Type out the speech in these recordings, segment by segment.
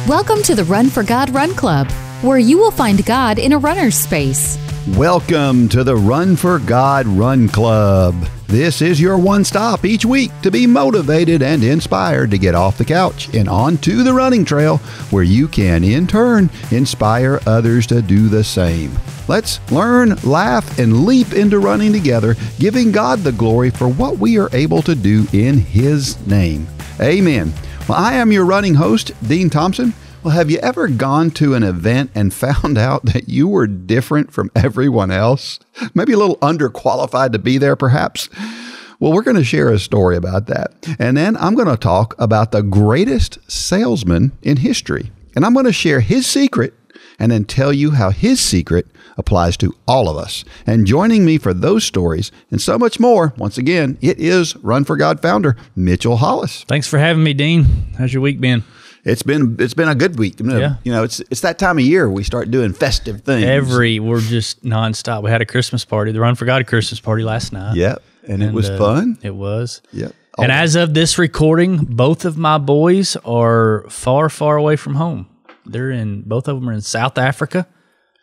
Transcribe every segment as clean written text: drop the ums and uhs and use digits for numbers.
Welcome to the Run for God Run Club, where you will find God in a runner's space. Welcome to the Run for God Run Club. This is your one stop each week to be motivated and inspired to get off the couch and onto the running trail, where you can, in turn, inspire others to do the same. Let's learn, laugh, and leap into running together, giving God the glory for what we are able to do in His name. Amen. Well, I am your running host, Dean Thompson. Well, have you ever gone to an event and found out that you were different from everyone else? Maybe a little underqualified to be there, perhaps? Well, we're going to share a story about that. And then I'm going to talk about the greatest salesman in history. And I'm going to share his secret and then tell you how his secret applies to all of us. And joining me for those stories and so much more, once again, it is Run for God founder, Mitchell Hollis. Thanks for having me, Dean. How's your week been? It's been a good week. Yeah. You know, it's that time of year we start doing festive things. We're just nonstop. We had a Christmas party, the Run for God Christmas party last night. Yep. And it was fun. It was. Yep. And as of this recording, both of my boys are far, far away from home. Both of them are in South Africa,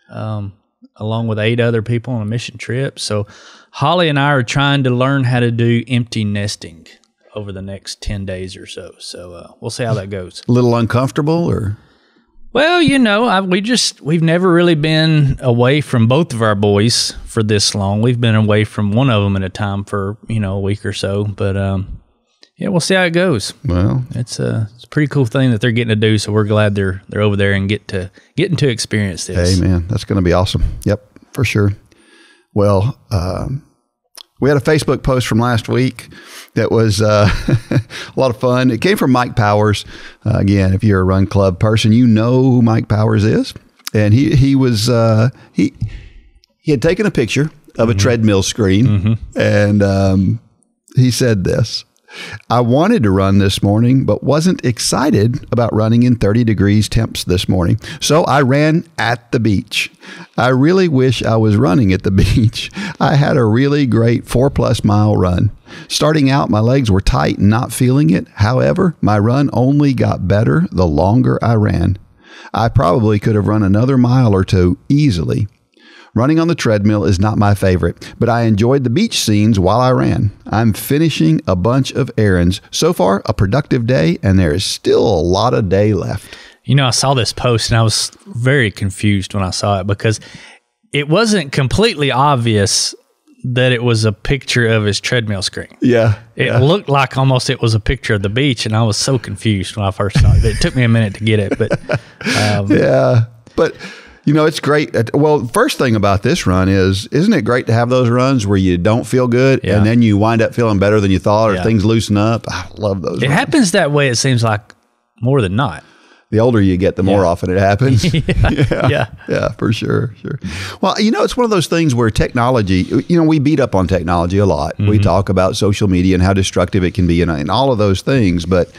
along with 8 other people on a mission trip. So Holly and I are trying to learn how to do empty nesting over the next 10 days or so. So we'll see how that goes. A little uncomfortable, or? Well, you know, we've never really been away from both of our boys for this long. We've been away from one of them at a time for, a week or so. But yeah, we'll see how it goes. Well, it's a pretty cool thing that they're getting to do. So we're glad they're over there and getting to experience this. Amen. That's going to be awesome. Yep, for sure. Well, we had a Facebook post from last week that was a lot of fun. It came from Mike Powers. Again, if you're a run club person, you know who Mike Powers is. And he had taken a picture of a treadmill screen, and he said this: "I wanted to run this morning, but wasn't excited about running in 30 degrees temps this morning. So I ran at the beach. I really wish I was running at the beach. I had a really great 4+ mile run. Starting out, my legs were tight and not feeling it. However, my run only got better the longer I ran. I probably could have run another mile or two easily. Running on the treadmill is not my favorite, but I enjoyed the beach scenes while I ran. I'm finishing a bunch of errands. So far, a productive day, and there is still a lot of day left." I saw this post and I was very confused when I saw it, because it wasn't completely obvious that it was a picture of his treadmill screen. Yeah. It looked like almost it was a picture of the beach, and I was so confused when I first saw it. It took me a minute to get it, but yeah. But it's great. Well, first thing about this run isn't it great to have those runs where you don't feel good and then you wind up feeling better than you thought, or things loosen up? I love those. It happens that way, it seems like, more than not. The older you get, the more often it happens. Yeah, for sure. Well, it's one of those things where technology, we beat up on technology a lot. We talk about social media and how destructive it can be and all of those things. But,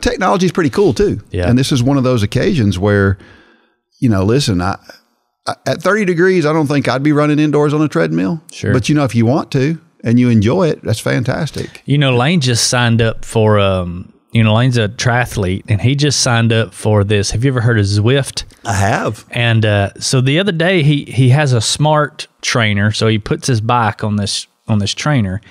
technology is pretty cool too. Yeah. And this is one of those occasions where, listen, I at 30 degrees, I don't think I'd be running indoors on a treadmill. Sure. But, if you want to and you enjoy it, that's fantastic. Lane just signed up for, Lane's a triathlete, and he just signed up for this. Have you ever heard of Zwift? I have. And so the other day, he has a smart trainer. So he puts his bike on this trainer,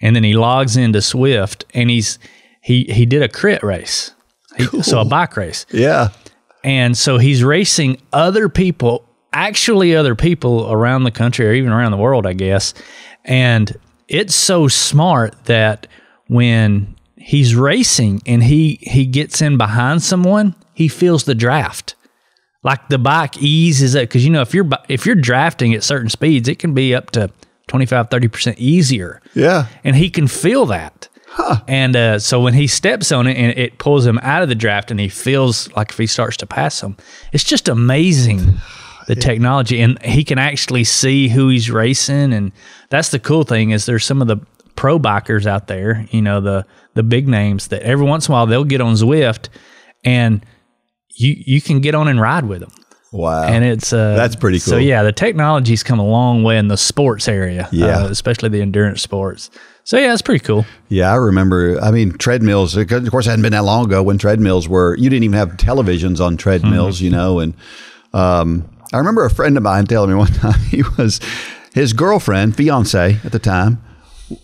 and then he logs into Zwift, and he did a crit race. Cool. So a bike race. Yeah. And so he's racing other people around the country, or even around the world, I guess. And it's so smart that when he's racing and he gets in behind someone, he feels the draft. Like the bike eases up, because if you're drafting at certain speeds, it can be up to 25-30% easier. Yeah. And he can feel that. Huh. And so when he steps on it and it pulls him out of the draft, and he feels like if he starts to pass him, it's just amazing, the technology. And he can actually see who he's racing. And that's the cool thing, is there's some of the pro bikers out there, the big names, that every once in a while they'll get on Zwift, and you can get on and ride with them. Wow. And it's that's pretty cool. So yeah, the technology's come a long way in the sports area, especially the endurance sports. So yeah, it's pretty cool. Yeah, I remember. I mean, treadmills. Of course, it hadn't been that long ago when treadmills were. You didn't even have televisions on treadmills, you know. And I remember a friend of mine telling me one time his girlfriend, fiance at the time,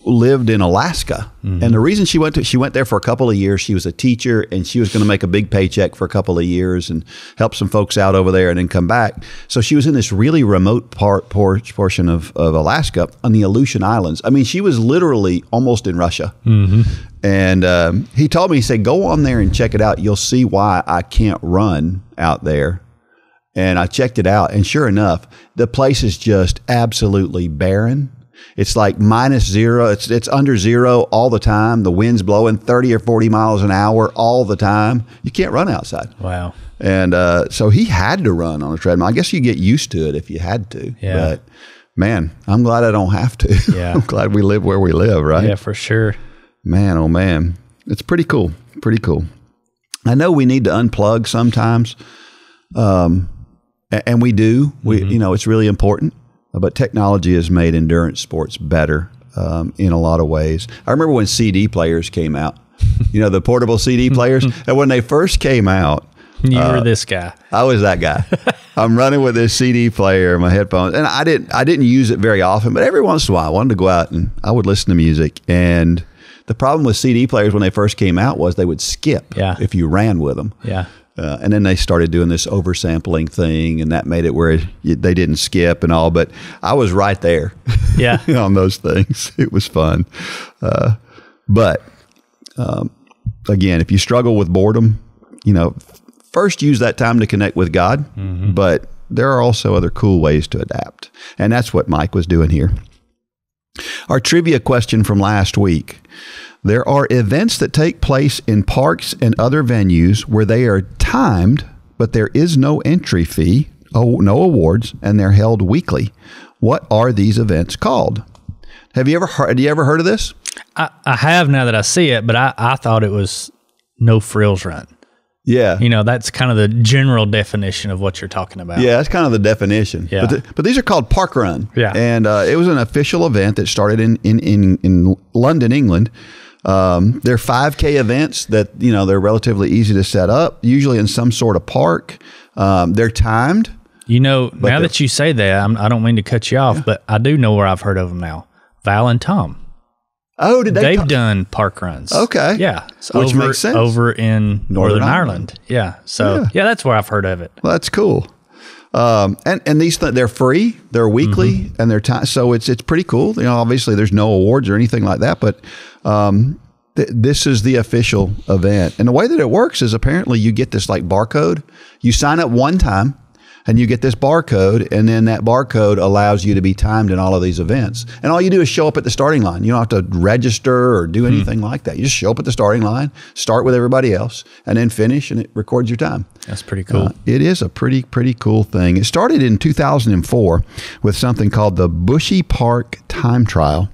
lived in Alaska, and the reason she went there for a couple of years. She was a teacher, and she was going to make a big paycheck for a couple of years and help some folks out over there, and then come back. So she was in this really remote portion of Alaska on the Aleutian Islands. I mean, she was literally almost in Russia. And he told me, he said, "Go on there and check it out. You'll see why I can't run out there." And I checked it out, and sure enough, the place is just absolutely barren. It's like -0. It's under zero all the time. The wind's blowing 30 or 40 miles an hour all the time. You can't run outside. Wow. And so he had to run on a treadmill. I guess you get used to it if you had to. Yeah. But man, I'm glad I don't have to. Yeah. I'm glad we live where we live, right? Yeah, for sure. Man, oh man. It's pretty cool. Pretty cool. I know we need to unplug sometimes. And we do. You know, it's really important. But technology has made endurance sports better in a lot of ways. I remember when CD players came out, you know, the portable CD players. And when they first came out, you were this guy. I was that guy. I'm running with this CD player, my headphones, and I didn't use it very often, but every once in a while I wanted to go out and I would listen to music. And the problem with CD players when they first came out was they would skip if you ran with them. Yeah. And then they started doing this oversampling thing, and that made it where they didn't skip and all. But I was right there on those things. It was fun. But again, if you struggle with boredom, you know, first use that time to connect with God. But there are also other cool ways to adapt. And that's what Mike was doing here. Our trivia question from last week. There are events that take place in parks and other venues where they are timed, but there is no entry fee, no awards, and they're held weekly. What are these events called? Have you ever heard of this? I have now that I see it, but I thought it was no frills run. Yeah. You know, that's kind of the general definition of what you're talking about. Yeah, that's kind of the definition. Yeah. But these are called park run. Yeah. And it was an official event that started in London, England. They're 5K events that, you know, they're relatively easy to set up, usually in some sort of park. They're timed. You know, now that you say that, I don't mean to cut you off, but I do know where I've heard of them now. Val and Tom. Oh, they've done park runs. Okay. Yeah. Which makes sense. Over in Northern Ireland. Yeah. So, yeah, that's where I've heard of it. Well, that's cool. And these they're free, they're weekly, and they're time. So it's pretty cool. You know, obviously there's no awards or anything like that, but this is the official event. And the way that it works is apparently you get this like barcode. You sign up one time, and you get this barcode, and then that barcode allows you to be timed in all of these events. And all you do is show up at the starting line. You don't have to register or do anything like that. You just show up at the starting line, start with everybody else, and then finish, and it records your time. That's pretty cool. It is a pretty cool thing. It started in 2004 with something called the Bushy Park Time Trial.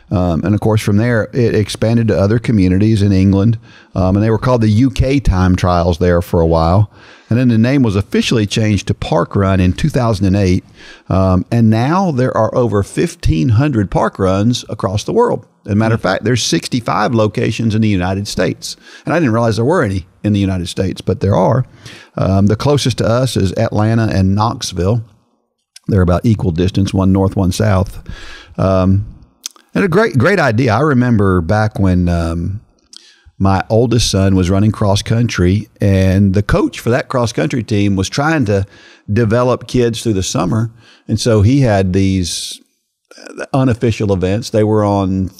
And of course, from there, it expanded to other communities in England. And they were called the UK Time Trials there for a while. And then the name was officially changed to Park Run in 2008. And now there are over 1,500 park runs across the world. As a matter of fact, there's 65 locations in the United States. And I didn't realize there were any in the United States, but there are. The closest to us is Atlanta and Knoxville. They're about equal distance, one north, one south. And a great idea. I remember back when my oldest son was running cross country, and the coach for that cross country team was trying to develop kids through the summer. And so he had these unofficial events. They were on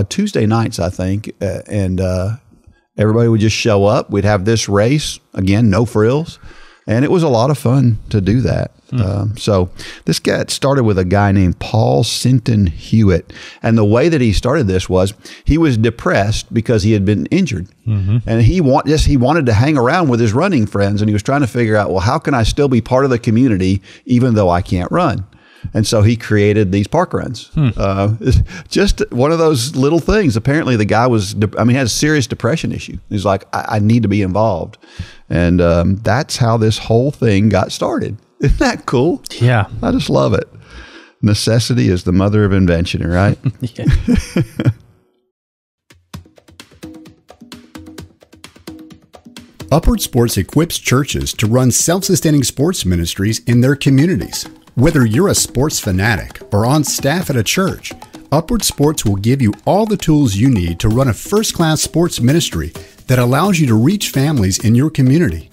Tuesday nights, I think, and everybody would just show up. We'd have this race, again, no frills. And it was a lot of fun to do that. So this got started with a guy named Paul Sinton Hewitt. And the way that he started this was he was depressed because he had been injured. And he wanted to hang around with his running friends. And he was trying to figure out, well, how can I still be part of the community even though I can't run? And so he created these park runs. Just one of those little things. Apparently the guy had a serious depression issue. He's like, I need to be involved. And that's how this whole thing got started. Isn't that cool? Yeah. I just love it. Necessity is the mother of invention, right? Upward Sports equips churches to run self-sustaining sports ministries in their communities. Whether you're a sports fanatic or on staff at a church, Upward Sports will give you all the tools you need to run a first-class sports ministry that allows you to reach families in your community.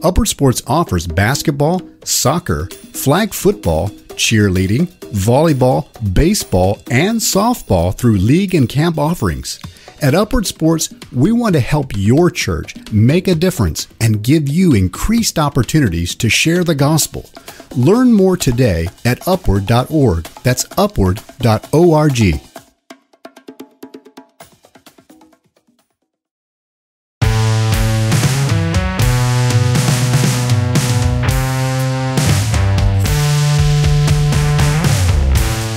Upward Sports offers basketball, soccer, flag football, cheerleading, volleyball, baseball, and softball through league and camp offerings. At Upward Sports, we want to help your church make a difference and give you increased opportunities to share the gospel. Learn more today at upward.org. That's upward.org.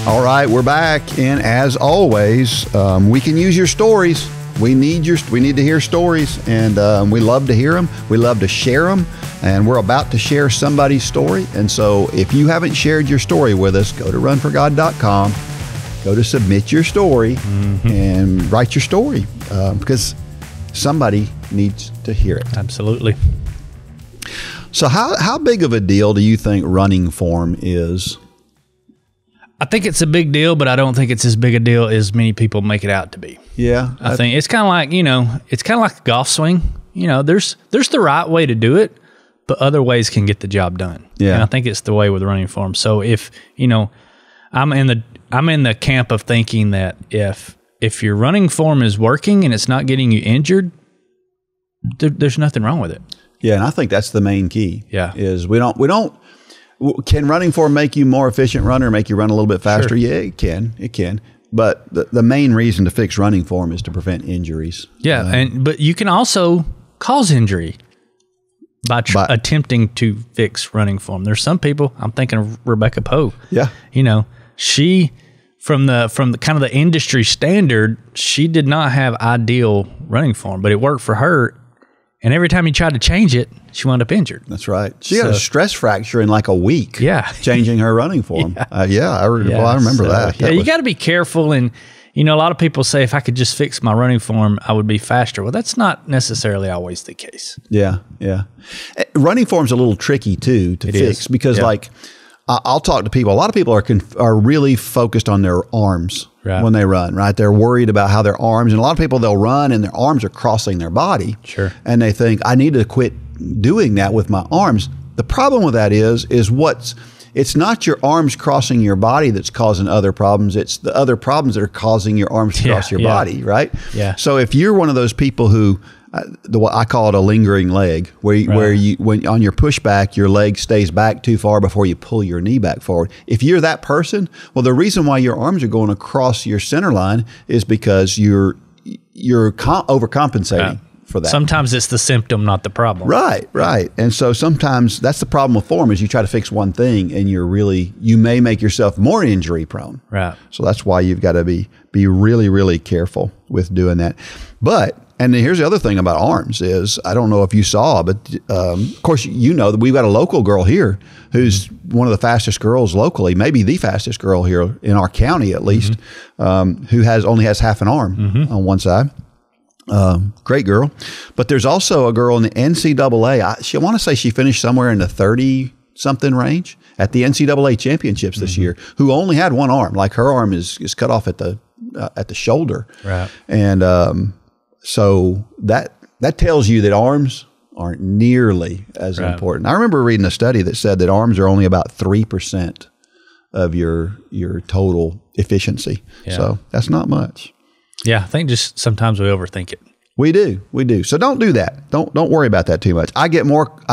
All right, we're back, and as always, we can use your stories. We need to hear stories, and we love to hear them. We love to share them, and we're about to share somebody's story. And so, if you haven't shared your story with us, go to runforgod.com, go to submit your story, and write your story because somebody needs to hear it. Absolutely. So, how big of a deal do you think running form is? I think it's a big deal, but I don't think it's as big a deal as many people make it out to be. Yeah. I think it's kind of like, it's kind of like a golf swing. There's the right way to do it, but other ways can get the job done. Yeah. And I think it's the way with running form. So if, I'm in the camp of thinking that if your running form is working and it's not getting you injured, there's nothing wrong with it. Yeah. And I think that's the main key. Yeah. Is we don't, can running form make you more efficient runner, make you run a little bit faster? Sure. Yeah, it can. But the main reason to fix running form is to prevent injuries. Yeah, but you can also cause injury by attempting to fix running form. There's some people, I'm thinking of Rebecca Poe. Yeah. She, from the kind of the industry standard, she did not have ideal running form, but it worked for her. And every time he tried to change it, she wound up injured. That's right. She had a stress fracture in like a week. Yeah. Changing her running form. I remember that. Yeah, you got to be careful. And, a lot of people say if I could just fix my running form, I would be faster. Well, that's not necessarily always the case. Yeah. Running form's a little tricky too to fix because I'll talk to people. A lot of people are really focused on their arms when they run, right? They're worried about how their arms, and a lot of people, they'll run and their arms are crossing their body. Sure. And they think, I need to quit doing that with my arms. The problem with that is it's not your arms crossing your body that's causing other problems. It's the other problems that are causing your arms to cross your body, right? Yeah. So if you're one of those people who, I call it a lingering leg, where you when on your pushback, your leg stays back too far before you pull your knee back forward. If you're that person, well, the reason why your arms are going across your center line is because you're overcompensating for that. Sometimes it's the symptom, not the problem. Right. And so sometimes that's the problem with form is you try to fix one thing and you may make yourself more injury prone. Right. So that's why you've got to be really, really careful with doing that. And here's the other thing about arms is, I don't know if you saw, but of course, that we've got a local girl here who's one of the fastest girls locally, maybe the fastest girl here in our county at least, who only has half an arm on one side. Great girl. But there's also a girl in the NCAA. I want to say she finished somewhere in the 30-something range at the NCAA championships this year, who only had one arm. Like her arm is cut off at the shoulder. Right. And so that tells you that arms aren't nearly as important. I remember reading a study that said that arms are only about 3% of your total efficiency. Yeah. So that's not much. Yeah, I think just sometimes we overthink it. We do. So don't do that. Don't worry about that too much. I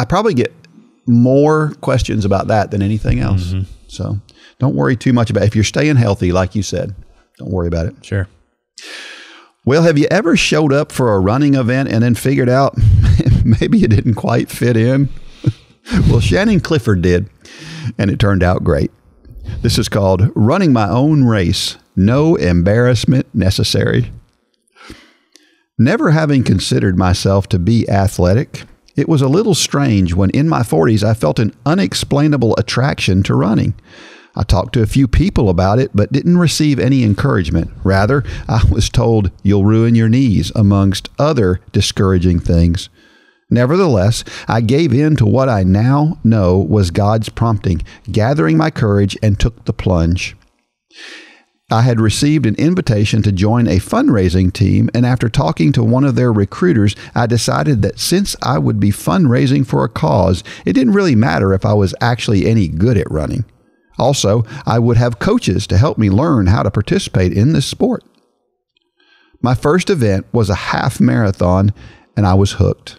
probably get more questions about that than anything else. So don't worry too much about it. If you're staying healthy, like you said, don't worry about it. Sure. Well, have you ever showed up for a running event and then figured out maybe you didn't quite fit in? Well, Shannon Clifford did, and it turned out great. This is called Running My Own Race, No Embarrassment Necessary. Never having considered myself to be athletic, it was a little strange when in my 40s I felt an unexplainable attraction to running. I talked to a few people about it, but didn't receive any encouragement. Rather, I was told you'll ruin your knees, amongst other discouraging things. Nevertheless, I gave in to what I now know was God's prompting, gathering my courage, and took the plunge. I had received an invitation to join a fundraising team, and after talking to one of their recruiters, I decided that since I would be fundraising for a cause, it didn't really matter if I was actually any good at running. Also, I would have coaches to help me learn how to participate in this sport. My first event was a half marathon, and I was hooked.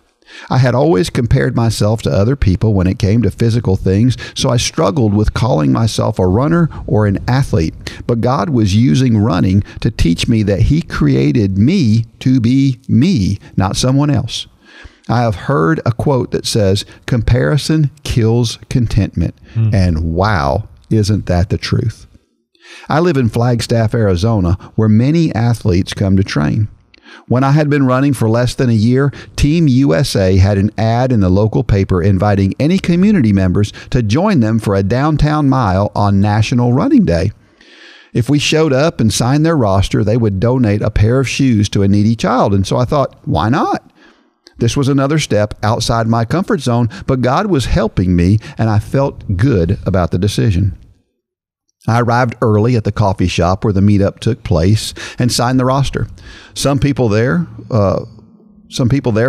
I had always compared myself to other people when it came to physical things, so I struggled with calling myself a runner or an athlete. But God was using running to teach me that He created me to be me, not someone else. I have heard a quote that says, "Comparison kills contentment." And wow, isn't that the truth? I live in Flagstaff, Arizona, where many athletes come to train. When I had been running for less than a year, Team USA had an ad in the local paper inviting any community members to join them for a downtown mile on National Running Day. If we showed up and signed their roster, they would donate a pair of shoes to a needy child. And so I thought, why not? This was another step outside my comfort zone, but God was helping me, and I felt good about the decision. I arrived early at the coffee shop where the meetup took place and signed the roster. Some people there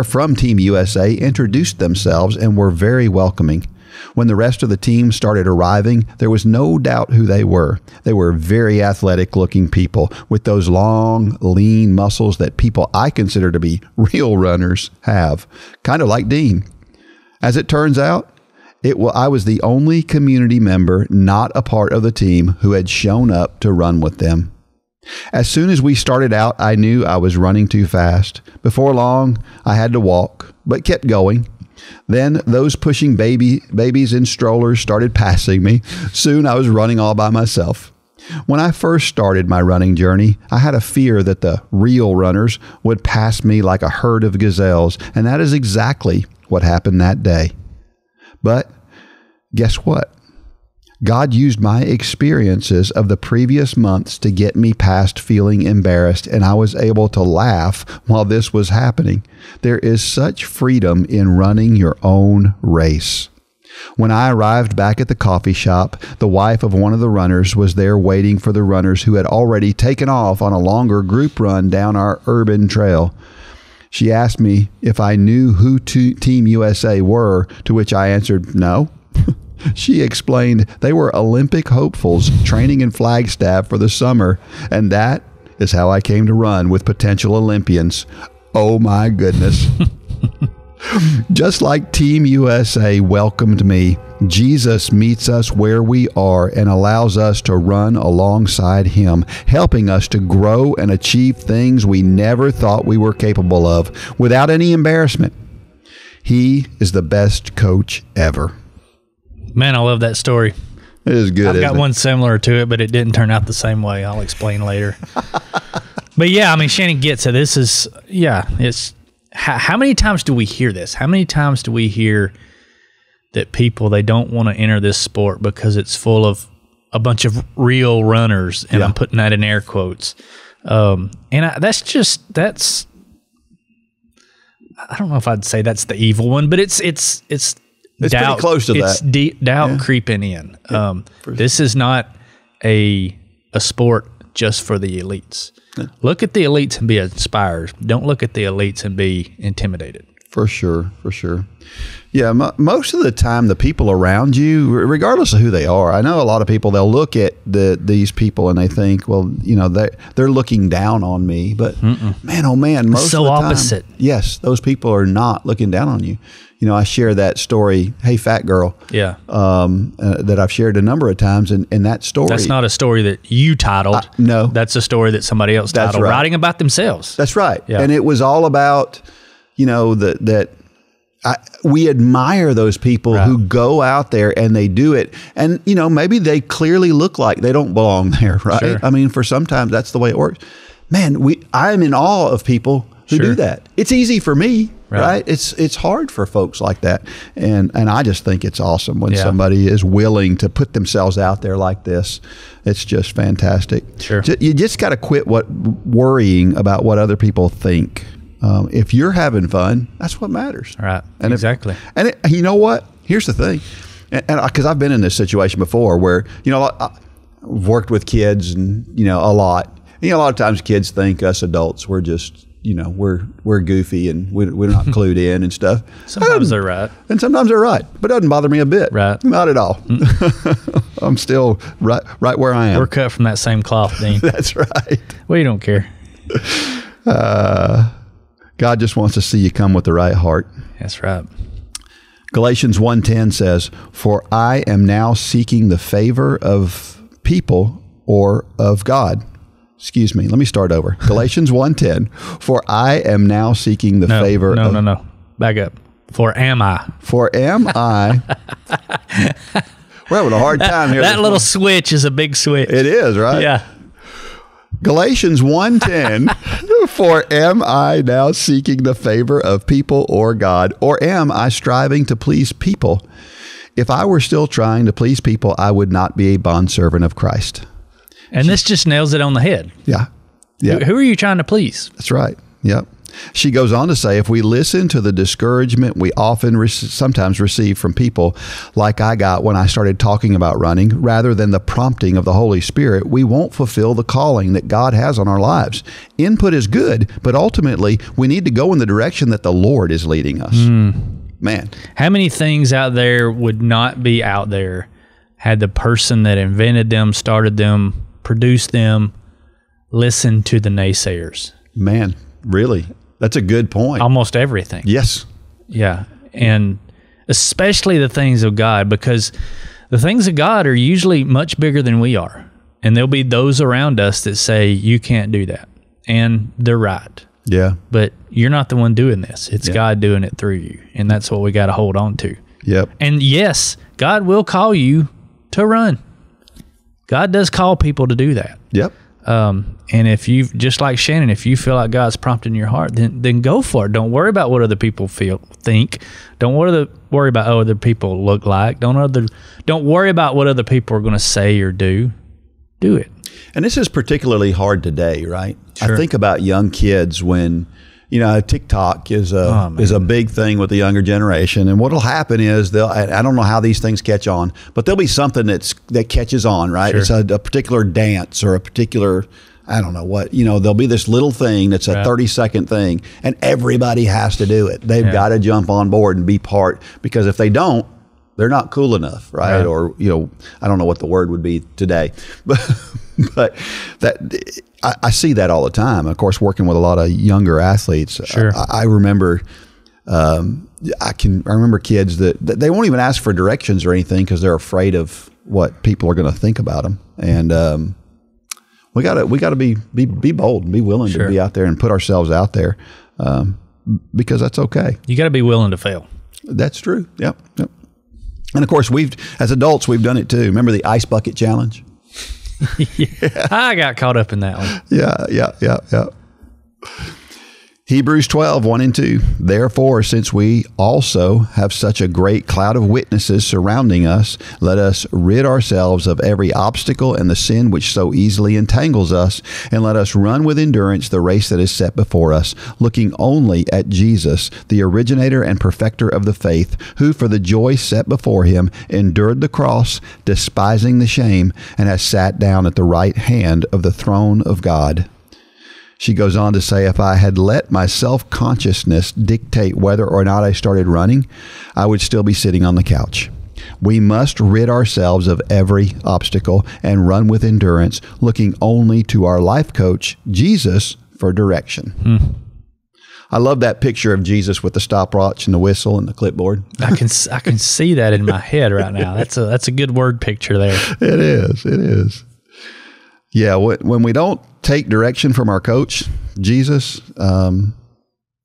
from Team USA introduced themselves and were very welcoming. When the rest of the team started arriving, there was no doubt who they were. They were very athletic-looking people with those long, lean muscles that people I consider to be real runners have, kind of like Dean. As it turns out, I was the only community member not a part of the team who had shown up to run with them. As soon as we started out, I knew I was running too fast. Before long, I had to walk, but kept going. Then those pushing babies in strollers started passing me. Soon I was running all by myself. When I first started my running journey, I had a fear that the real runners would pass me like a herd of gazelles, and that is exactly what happened that day. But guess what? God used my experiences of the previous months to get me past feeling embarrassed, and I was able to laugh while this was happening. There is such freedom in running your own race. When I arrived back at the coffee shop, the wife of one of the runners was there waiting for the runners who had already taken off on a longer group run down our urban trail. She asked me if I knew who Team USA were, to which I answered no. She explained they were Olympic hopefuls training in Flagstaff for the summer, and that is how I came to run with potential Olympians. Oh my goodness. Just like Team USA welcomed me, Jesus meets us where we are and allows us to run alongside Him, helping us to grow and achieve things we never thought we were capable of without any embarrassment. He is the best coach ever. Man, I love that story. It is good. I've got one similar to it, but it didn't turn out the same way. I'll explain later. But yeah, I mean, Shannon gets it. This is, it's, how many times do we hear this? How many times do we hear that people, they don't want to enter this sport because it's full of a bunch of real runners, and I'm putting that in air quotes. And that's, I don't know if I'd say that's the evil one, but it's doubt, pretty close to that. Doubt creeping in. This is not a sport just for the elites. Look at the elites and be inspired. Don't look at the elites and be intimidated. For sure. Yeah, most of the time, the people around you, regardless of who they are, I know a lot of people, they'll look at these people and they think, well, they're looking down on me. But man, oh man, most so of the time, opposite. Yes, those people are not looking down on you. I share that story, Hey Fat Girl, that I've shared a number of times, and that story. That's not a story that you titled. No. That's a story that somebody else titled, right. Writing about themselves. That's right. Yeah. And it was all about, we admire those people who go out there and they do it. And, maybe they clearly look like they don't belong there, right? Sure. I mean, for sometimes that's the way it works. Man, I'm in awe of people who do that. It's easy for me, right? It's hard for folks like that. And I just think it's awesome when somebody is willing to put themselves out there like this. It's just fantastic. Sure. You just got to quit worrying about what other people think. If you're having fun, that's what matters. Right. And exactly. You know what? Here's the thing. And because I've been in this situation before where, I've worked with kids and, a lot. A lot of times kids think us adults, we're just, we're goofy and we're not clued in and stuff. Sometimes they're right. And sometimes they're right. But it doesn't bother me a bit. Right. Not at all. I'm still right where I am. We're cut from that same cloth, Dean. That's right. We don't care. God just wants to see you come with the right heart. That's right. Galatians 1:10 says, "For I am now seeking the favor of people or of God." Excuse me. Let me start over. Galatians 1:10, "For I am now seeking the favor of..." No. Back up. For am I. For am I... We're having a hard time here. That little switch is a big switch. It is, right? Yeah. Galatians 1:10, "For am I now seeking the favor of people or God, or am I striving to please people? If I were still trying to please people, I would not be a bondservant of Christ." And this just nails it on the head. Yeah. Who are you trying to please? That's right. Yep. She goes on to say, if we listen to the discouragement we often sometimes receive from people, like I got when I started talking about running, rather than the prompting of the Holy Spirit, we won't fulfill the calling that God has on our lives. Input is good, but ultimately we need to go in the direction that the Lord is leading us. Man. How many things out there would not be out there had the person that invented them, started them, produced them, listened to the naysayers? Man, really? That's a good point. Almost everything. Yes. Yeah. And especially the things of God, because the things of God are usually much bigger than we are. And there'll be those around us that say, you can't do that. And they're right. Yeah. But you're not the one doing this. It's God doing it through you. And that's what we got to hold on to. Yep. And yes, God will call you to run. God does call people to do that. Yep. And if you, just like Shannon, if you feel like God's prompting your heart, then go for it. Don't worry about what other people think. Don't worry about what other people look like. Don't worry about what other people are going to say or do. Do it. And this is particularly hard today, right? Sure. I think about young kids when, TikTok is a big thing with the younger generation. And what'll happen is I don't know how these things catch on, but there'll be something that catches on, right? Sure. It's a particular dance or a particular, I don't know what, there'll be this little thing that's a 30-second thing and everybody has to do it. They've got to jump on board and be part, because if they don't, they're not cool enough, right? Or, I don't know what the word would be today, but that I see that all the time. Of course, working with a lot of younger athletes, sure. I remember, I remember kids that they won't even ask for directions or anything because they're afraid of what people are going to think about them. And we got to be bold and be willing to be out there and put ourselves out there, because that's okay. You got to be willing to fail. That's true. Yep. And of course, as adults, we've done it too. Remember the ice bucket challenge? Yeah. I got caught up in that one. Yeah. Hebrews 12:1-2. Therefore, since we also have such a great cloud of witnesses surrounding us, let us rid ourselves of every obstacle and the sin which so easily entangles us, and let us run with endurance the race that is set before us, looking only at Jesus, the originator and perfecter of the faith, who for the joy set before him endured the cross, despising the shame, and has sat down at the right hand of the throne of God. She goes on to say, if I had let my self-consciousness dictate whether or not I started running, I would still be sitting on the couch. We must rid ourselves of every obstacle and run with endurance, looking only to our life coach, Jesus, for direction. I love that picture of Jesus with the stopwatch and the whistle and the clipboard. I can see that in my head right now. That's a good word picture there. It is. Yeah, when we don't take direction from our coach, Jesus,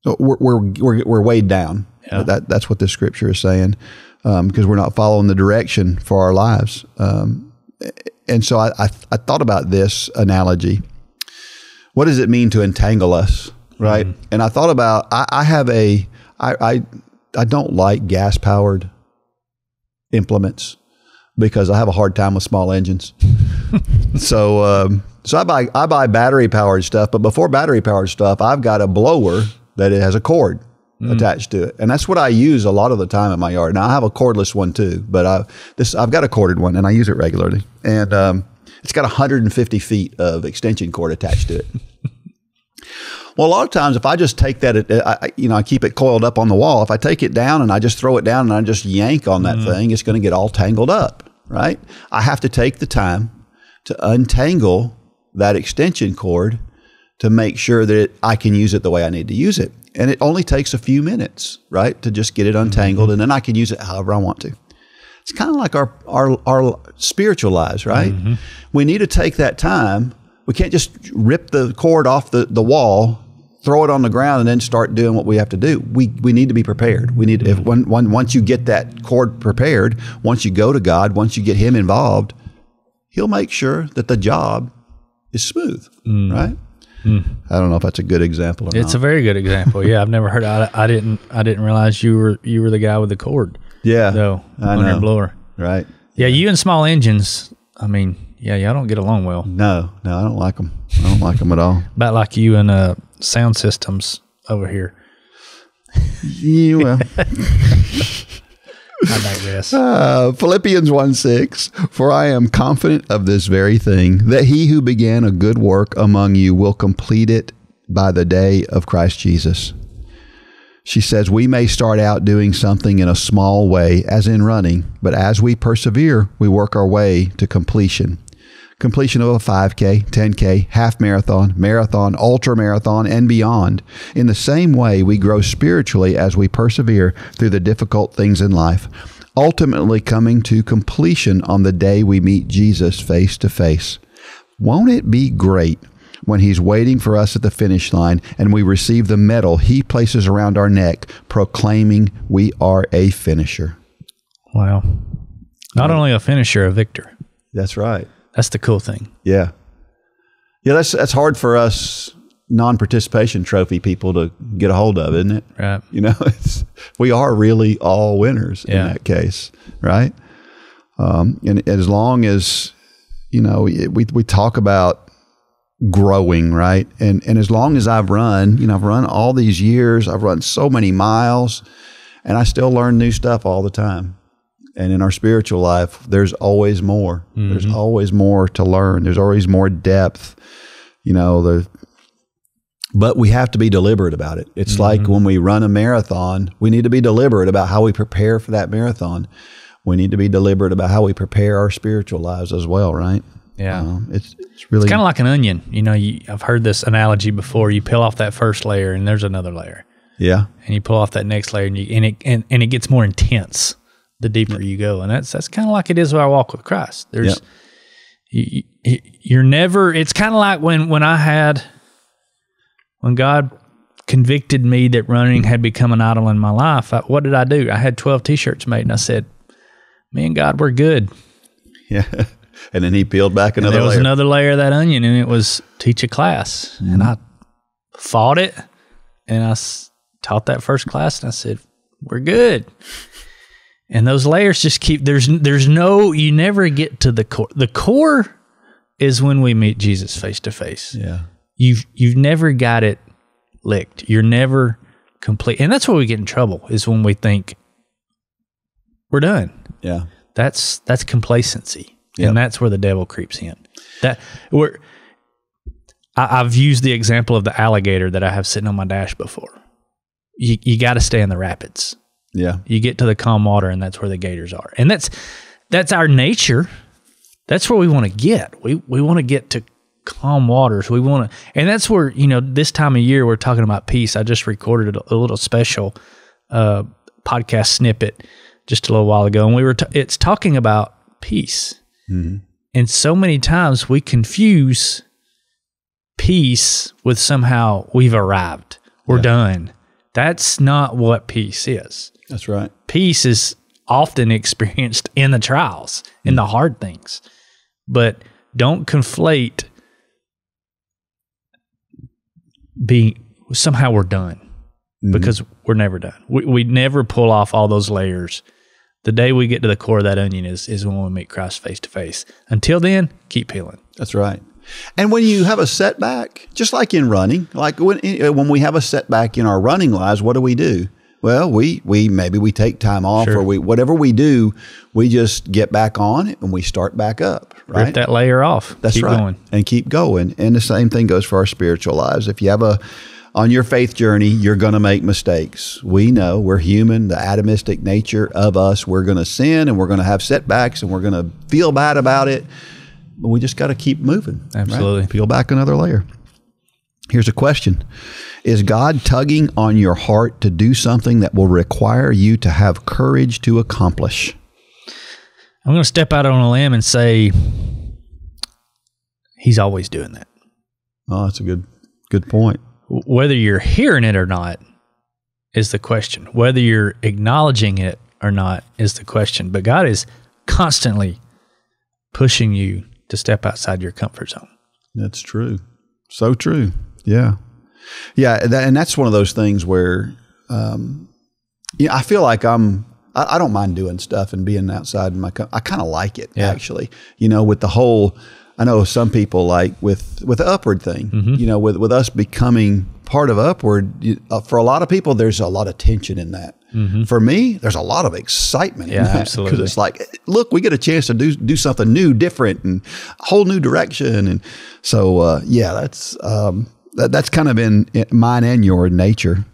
we're weighed down. Yeah. That's what this scripture is saying, because we're not following the direction for our lives. And so I thought about this analogy. What does it mean to entangle us, right? Mm-hmm. And I thought about I don't like gas powered implements because I have a hard time with small engines. So I buy battery powered stuff, but before battery powered stuff, I've got a blower that it has a cord attached to it. And that's what I use a lot of the time in my yard. Now I have a cordless one too, but I've got a corded one and I use it regularly. And it's got 150 feet of extension cord attached to it. Well, a lot of times if I just take that, I keep it coiled up on the wall. If I take it down and I just throw it down and I just yank on that thing, it's going to get all tangled up, right? I have to take the time to untangle that extension cord to make sure that I can use it the way I need to use it. And it only takes a few minutes, right, to just get it untangled, and then I can use it however I want to. It's kind of like our spiritual lives, right? We need to take that time. We can't just rip the cord off the wall, throw it on the ground, and then start doing what we have to do. We need to be prepared. We need once you get that cord prepared, once you go to God, once you get Him involved, He'll make sure that the job is smooth, right? I don't know if that's a good example or not. It's a very good example. Yeah, I've never heard. I didn't realize you were the guy with the cord. Yeah, though on your blower. Right. Yeah, you and small engines. I mean, y'all don't get along well. No, I don't like them. I don't like them at all. About like you and sound systems over here. Yeah, well. I digress. Philippians 1:6, for I am confident of this very thing, that he who began a good work among you will complete it by the day of Christ Jesus. She says, we may start out doing something in a small way, as in running, but as we persevere, we work our way to completion. Completion of a 5K, 10K, half marathon, marathon, ultra marathon, and beyond. In the same way, we grow spiritually as we persevere through the difficult things in life, ultimately coming to completion on the day we meet Jesus face to face. Won't it be great when He's waiting for us at the finish line and we receive the medal He places around our neck, proclaiming we are a finisher? Wow. Not only a finisher, a victor. That's right. That's the cool thing. Yeah. Yeah, that's hard for us non-participation trophy people to get a hold of, isn't it? Right. You know, we are really all winners in that case, right? And as long as, we talk about growing, right? And as long as I've run all these years, I've run so many miles, and I still learn new stuff all the time. And in our spiritual life, there's always more. There's always more to learn. There's always more depth, but we have to be deliberate about it. It's like when we run a marathon, we need to be deliberate about how we prepare for that marathon. We need to be deliberate about how we prepare our spiritual lives as well, right? Yeah. It's really... It's kind of like an onion. I've heard this analogy before. You peel off that first layer and there's another layer. Yeah. And you pull off that next layer and it gets more intense the deeper you go. And that's kind of like it is with our walk with Christ. There's, you're never, it's kind of like when God convicted me that running had become an idol in my life, what did I do? I had 12 t-shirts made and I said, me and God, we're good. Yeah. And then He peeled back another layer. There was another layer of that onion, and it was teach a class. And I fought it, and I taught that first class, and I said, we're good. And those layers just keep, you never get to the core. The core is when we meet Jesus face to face. Yeah. You've never got it licked. You're never complete. And that's where we get in trouble, is when we think we're done. Yeah. That's complacency. Yep. And that's where the devil creeps in. I've used the example of the alligator that I have sitting on my dash before. You got to stay in the rapids. Yeah. You get to the calm water, and that's where the gators are. And that's our nature. That's where we want to get. We want to get to calm waters. We want to, and that's where, this time of year we're talking about peace. I just recorded a little special podcast snippet just a little while ago, and it's talking about peace. Mm-hmm. And so many times we confuse peace with somehow we've arrived. We're done. That's not what peace is. That's right. Peace is often experienced in the trials, in the hard things. But don't conflate somehow we're done, because we're never done. We never pull off all those layers. The day we get to the core of that onion is when we meet Christ face to face. Until then, keep peeling. That's right. And when you have a setback, just like in running, like when we have a setback in our running lives, what do? Well, we take time off, or whatever we do, we just get back on it and we start back up. Right? Rip that layer off. That's keep right. Going. And keep going. And the same thing goes for our spiritual lives. If you have on your faith journey, you're going to make mistakes. We know we're human, the atomistic nature of us. We're going to sin and we're going to have setbacks and we're going to feel bad about it. But we just got to keep moving. Absolutely. Right? Peel back another layer. Here's a question. Is God tugging on your heart to do something that will require you to have courage to accomplish? I'm going to step out on a limb and say he's always doing that. Oh, that's a good point. Whether you're hearing it or not is the question. Whether you're acknowledging it or not is the question. But God is constantly pushing you to step outside your comfort zone. That's true. So true. Yeah. Yeah. And that's one of those things where, I feel like I don't mind doing stuff and being outside in I kind of like it, actually, with the whole, I know some people like with the Upward thing, with us becoming part of Upward, for a lot of people, there's a lot of tension in that. Mm-hmm. For me, there's a lot of excitement in that. Absolutely. Because it's like, look, we get a chance to do something new, different, and a whole new direction. And so, that's kind of in mine and your nature.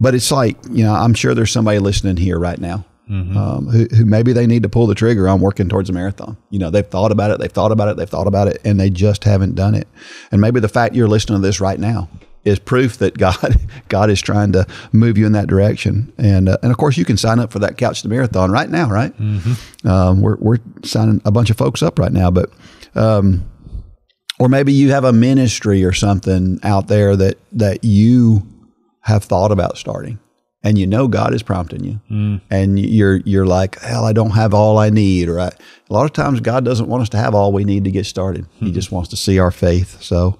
But it's like, I'm sure there's somebody listening here right now, who maybe they need to pull the trigger on working towards a marathon. They've thought about it, and they just haven't done it. And maybe the fact you're listening to this right now is proof that God is trying to move you in that direction. And of course, you can sign up for that Couch to Marathon right now, right? Mm-hmm. We're signing a bunch of folks up right now, but or maybe you have a ministry or something out there that you have thought about starting, and God is prompting you, and you're like, hell, I don't have all I need. Or a lot of times God doesn't want us to have all we need to get started. He just wants to see our faith. So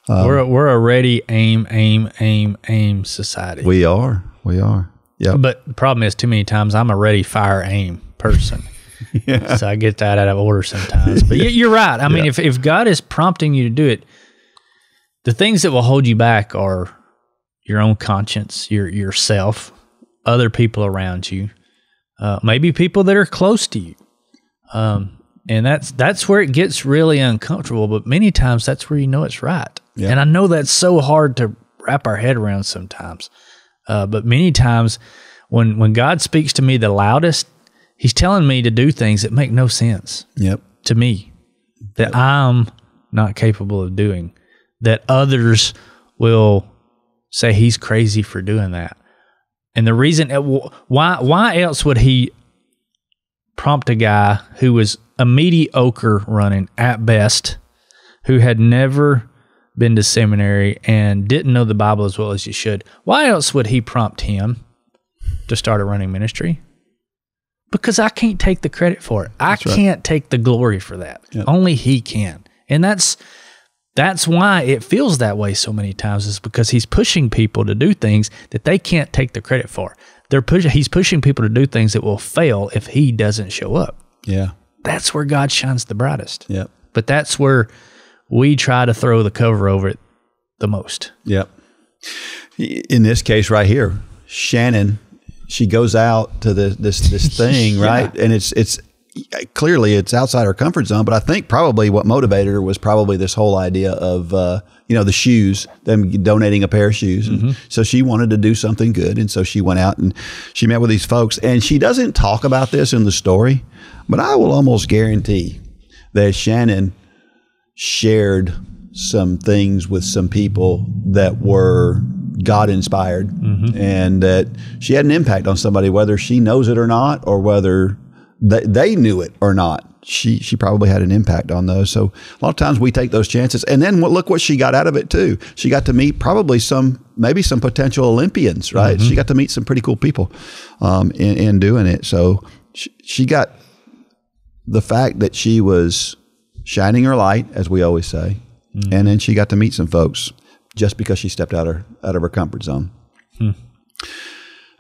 we're a ready, aim society. We are. Yeah. But the problem is, too many times I'm a ready, fire, aim person. Yeah. So I get that out of order sometimes. But you're right. I mean, if God is prompting you to do it, the things that will hold you back are your own conscience, yourself, other people around you, maybe people that are close to you. And that's where it gets really uncomfortable. But many times that's where it's right. Yeah. And I know that's so hard to wrap our head around sometimes. But many times when God speaks to me the loudest, He's telling me to do things that make no sense to me, that I'm not capable of doing, that others will say he's crazy for doing that. And the reason, why else would He prompt a guy who was a mediocre running at best, who had never been to seminary and didn't know the Bible as well as you should? Why else would He prompt him to start a running ministry? Because I can't take the credit for it. I can't take the glory for that. Yep. Only He can. And that's why it feels that way so many times, is because He's pushing people to do things that they can't take the credit for. He's pushing people to do things that will fail if He doesn't show up. Yeah. That's where God shines the brightest. Yep. But that's where we try to throw the cover over it the most. Yep. In this case right here, Shannon, she goes out to this thing, right? And it's clearly it's outside her comfort zone, but I think probably what motivated her was probably this whole idea of, the shoes, them donating a pair of shoes. And so she wanted to do something good. And so she went out and she met with these folks, and she doesn't talk about this in the story, but I will almost guarantee that Shannon shared some things with some people that were God inspired, and that she had an impact on somebody, whether she knows it or not, or whether they knew it or not. She probably had an impact on those. So a lot of times we take those chances, and then look what she got out of it too. She got to meet probably maybe some potential Olympians, right? She got to meet some pretty cool people in doing it. So she got the fact that she was shining her light, as we always say, and then she got to meet some folks just because she stepped out of her comfort zone.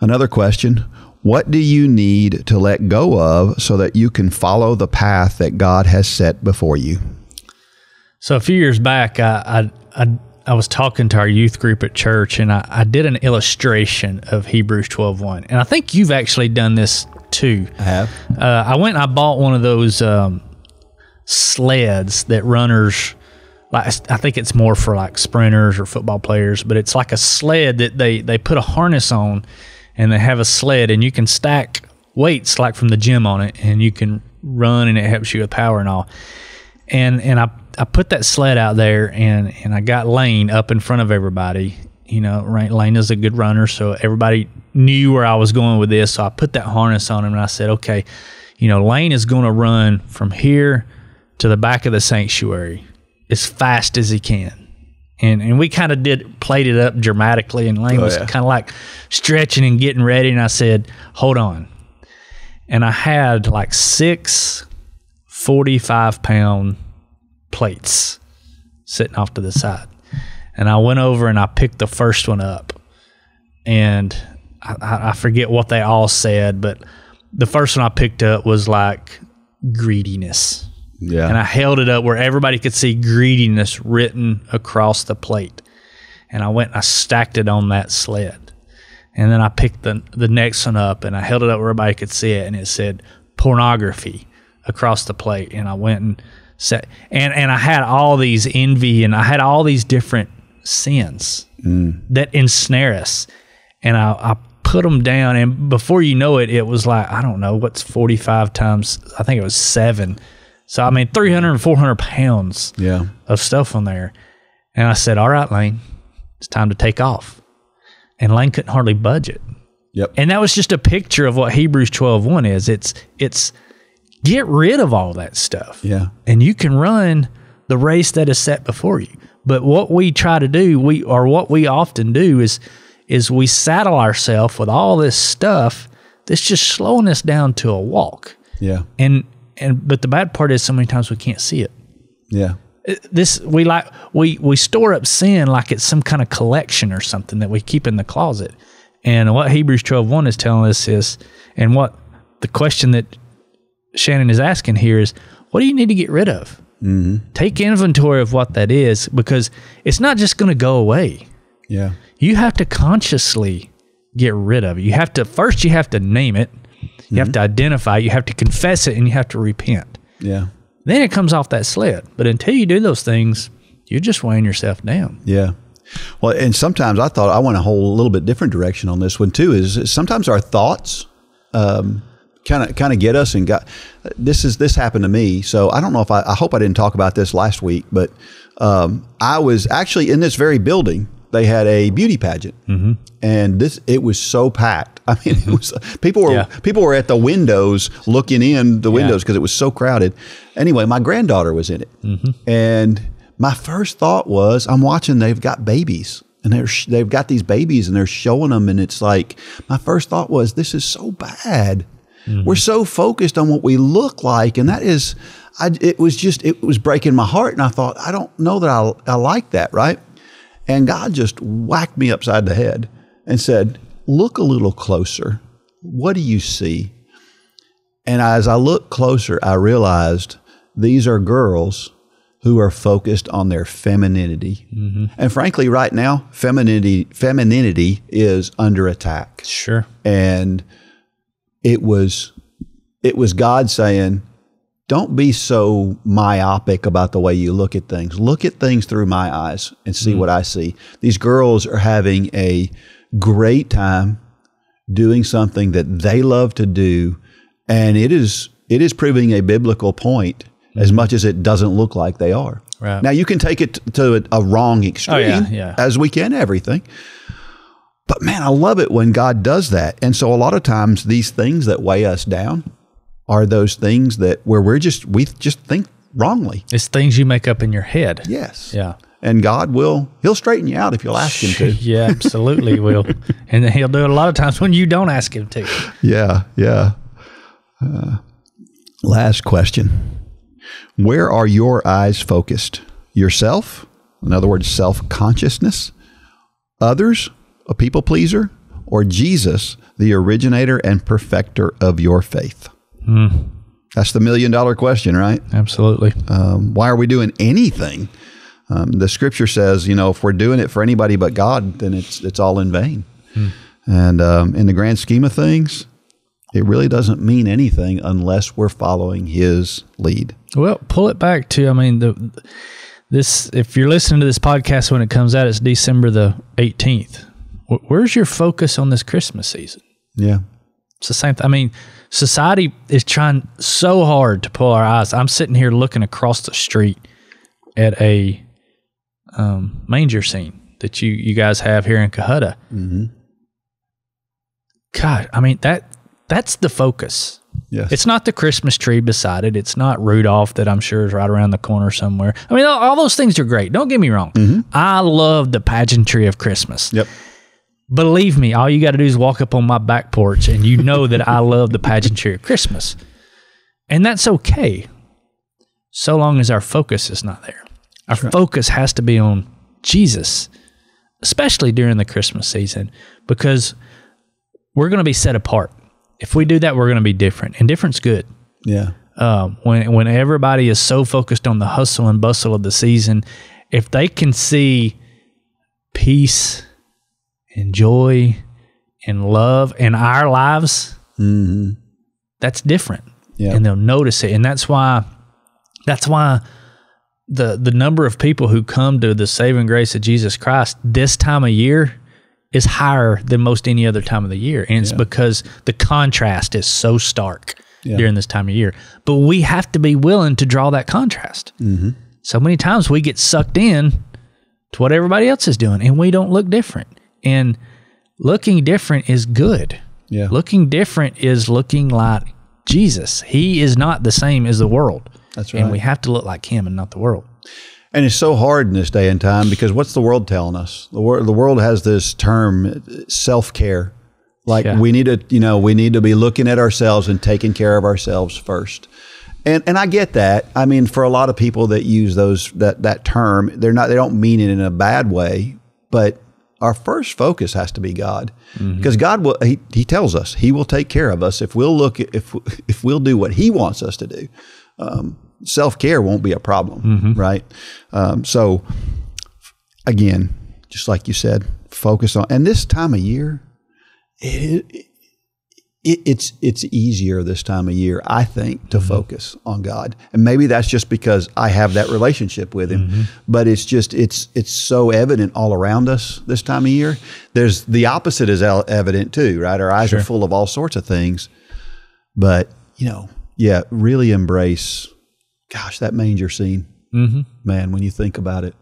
Another question: What do you need to let go of so that you can follow the path that God has set before you? So a few years back, I was talking to our youth group at church, and I did an illustration of Hebrews 12:1. And I think you've actually done this too. I have. I went and I bought one of those sleds that runners, like, I think it's more for like sprinters or football players, but it's like a sled that they put a harness on, and they have a sled, and you can stack weights like from the gym on it, and you can run, and it helps you with power and all. And I put that sled out there, and I got Lane up in front of everybody. You know, Lane is a good runner, so everybody knew where I was going with this. So I put that harness on him, and I said, okay, you know, Lane is going to run from here to the back of the sanctuary as fast as he can. And we kind of played it up dramatically, and Lane was kind of like stretching and getting ready, and I said, hold on. And I had like 6 45-pound plates sitting off to the side. And I went over and I picked the first one up. And I forget what they all said, but the first one I picked up was like greediness. Yeah. And I held it up where everybody could see greediness written across the plate. And I went and I stacked it on that sled. And then I picked the next one up, and I held it up where everybody could see it, and it said pornography across the plate. And I went and set, and I had all these envy, and I had all these different sins that ensnare us. And I put them down, and before you know it, it was like, I don't know, what's 45 times, I think it was 7. So, I mean, 300 and 400 pounds of stuff on there. And I said, all right, Lane, it's time to take off. And Lane couldn't hardly budge it. Yep. And that was just a picture of what Hebrews 12:1 is. It's get rid of all that stuff. Yeah. And you can run the race that is set before you. But what we try to do, what we often do is we saddle ourselves with all this stuff that's just slowing us down to a walk. Yeah. But the bad part is so many times we can't see it. Yeah. We store up sin like it's some kind of collection or something that we keep in the closet. And what Hebrews 12:1 is telling us is, and what the question that Shannon is asking here is, what do you need to get rid of? Mm-hmm. Take inventory of what that is, because it's not just going to go away. Yeah. You have to consciously get rid of it. You have to name it. You have to identify, you have to confess it, and you have to repent. Yeah. Then it comes off that sled. But until you do those things, you're just weighing yourself down. Yeah. Well, and sometimes I thought I want to hold a little bit different direction on this one too, is sometimes our thoughts kind of get us, and this happened to me. So I don't know if I hope I didn't talk about this last week, but I was actually in this very building. They had a beauty pageant, and it was so packed. I mean, it was people were at the windows looking in the windows because it was so crowded. Anyway, my granddaughter was in it, and my first thought was, I'm watching. They've got babies, and they've got these babies, and they're showing them, and it's like, my first thought was, this is so bad. We're so focused on what we look like, and that is, it was breaking my heart, and I thought, I don't know that I like that, right? And God just whacked me upside the head and said, look a little closer. What do you see? And as I looked closer, I realized these are girls who are focused on their femininity. And frankly, right now, femininity is under attack. Sure. And it was God saying, don't be so myopic about the way you look at things. Look at things through my eyes and see what I see. These girls are having a great time doing something that they love to do, and it is proving a biblical point as much as it doesn't look like they are. Right. Now, you can take it to a wrong extreme, as we can everything. But man, I love it when God does that. And so a lot of times these things that weigh us down are those things where we just think wrongly. It's things you make up in your head. Yes. Yeah. And God he'll straighten you out if you'll ask him to. Yeah, absolutely will. And he'll do it a lot of times when you don't ask him to. Yeah, yeah. Last question. Where are your eyes focused? Yourself? In other words, self-consciousness? Others? A people pleaser? Or Jesus, the the originator and perfecter of your faith? That's the $1 million question, right? Absolutely. Why are we doing anything? The scripture says, if we're doing it for anybody but God, then it's all in vain. And in the grand scheme of things, it really doesn't mean anything unless we're following his lead. Well, pull it back to, if you're listening to this podcast when it comes out, it's December the 18th. Where's your focus on this Christmas season? Yeah. It's the same thing. Society is trying so hard to pull our eyes. I'm sitting here looking across the street at a manger scene that you guys have here in Cohutta. Mm-hmm. God, that's the focus. Yes. It's not the Christmas tree beside it. It's not Rudolph that I'm sure is right around the corner somewhere. All those things are great. Don't get me wrong. Mm-hmm. I love the pageantry of Christmas. Yep. Believe me, all you got to do is walk up on my back porch and you know that I love the pageantry of Christmas. And that's okay, so long as our focus is not there. Our focus has to be on Jesus, especially during the Christmas season, because we're going to be set apart. If we do that, we're going to be different, and different's good. Yeah. When everybody is so focused on the hustle and bustle of the season, if they can see peace and joy and love in our lives, that's different. Yeah. And they'll notice it. And that's why the number of people who come to the saving grace of Jesus Christ this time of year is higher than most any other time of the year. And it's because the contrast is so stark during this time of year. But we have to be willing to draw that contrast. Mm-hmm. So many times we get sucked in to what everybody else is doing, and we don't look different. And looking different is good. Yeah. Looking different is looking like Jesus. He is not the same as the world. That's right. And we have to look like him and not the world. And it's so hard in this day and time because what's the world telling us? The world has this term, self-care. Like we need to be looking at ourselves and taking care of ourselves first. And I get that. For a lot of people that use that term, they don't mean it in a bad way, but our first focus has to be God, because God will. He tells us He will take care of us if we'll if we'll do what He wants us to do. Self-care won't be a problem, right? So again, just like you said, focus on. And this time of year, it's easier this time of year, I think, to focus on God. And maybe that's just because I have that relationship with Him. But it's so evident all around us this time of year. There's the opposite is evident too, right? Our eyes are full of all sorts of things. But, really embrace, gosh, that manger scene. Man, when you think about it.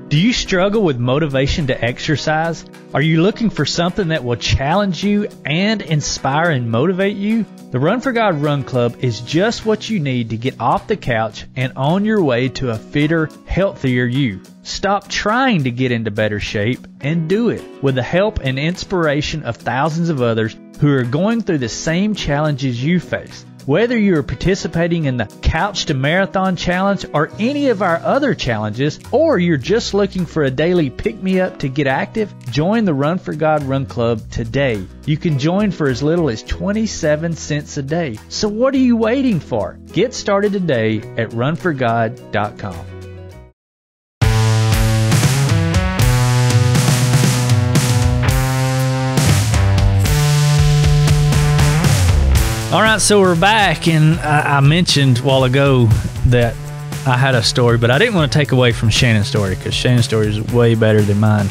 Do you struggle with motivation to exercise? Are you looking for something that will challenge you and inspire and motivate you? The Run for God Run Club is just what you need to get off the couch and on your way to a fitter, healthier you. Stop trying to get into better shape and do it with the help and inspiration of thousands of others who are going through the same challenges you face. Whether you are participating in the Couch to Marathon Challenge or any of our other challenges, or you're just looking for a daily pick-me-up to get active, join the Run for God Run Club today. You can join for as little as 27 cents a day. So what are you waiting for? Get started today at runforgod.com. All right, so we're back, and I mentioned a while ago that I had a story, but I didn't want to take away from Shannon's story because Shannon's story is way better than mine.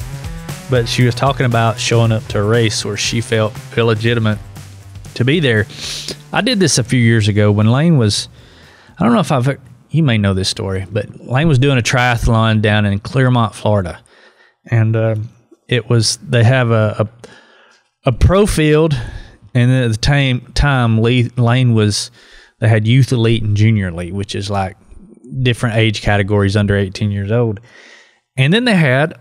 But she was talking about showing up to a race where she felt illegitimate to be there. I did this a few years ago when Lane was, I don't know if you may know this story, but Lane was doing a triathlon down in Clearmont, Florida. And they have a pro field. And then at the time, Lane they had youth elite and junior elite, which is like different age categories under 18 years old. And then they had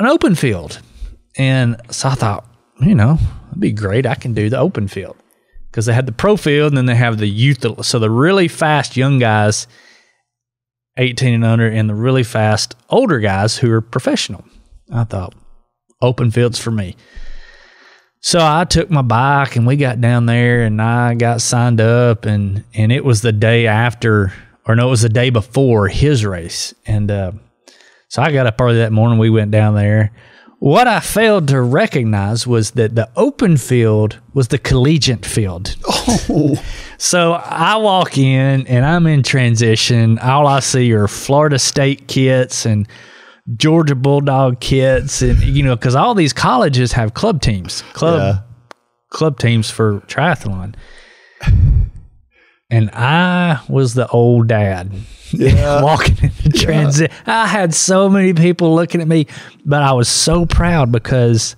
an open field. And so I thought, it'd be great. I can do the open field. Because they had the pro field and then they have the youth. So the really fast young guys, 18 and under, and the really fast older guys who are professional. I thought, open field's for me. So I took my bike and we got down there and I got signed up and it was the day after, or no, it was the day before his race. And so I got up early that morning. We went down there. What I failed to recognize was that the open field was the collegiate field. Oh. So I walk in and I'm in transition. All I see are Florida State kits and Georgia Bulldog kits, and because all these colleges have club teams, club teams for triathlon. And I was the old dad walking into transit. I had so many people looking at me, but I was so proud because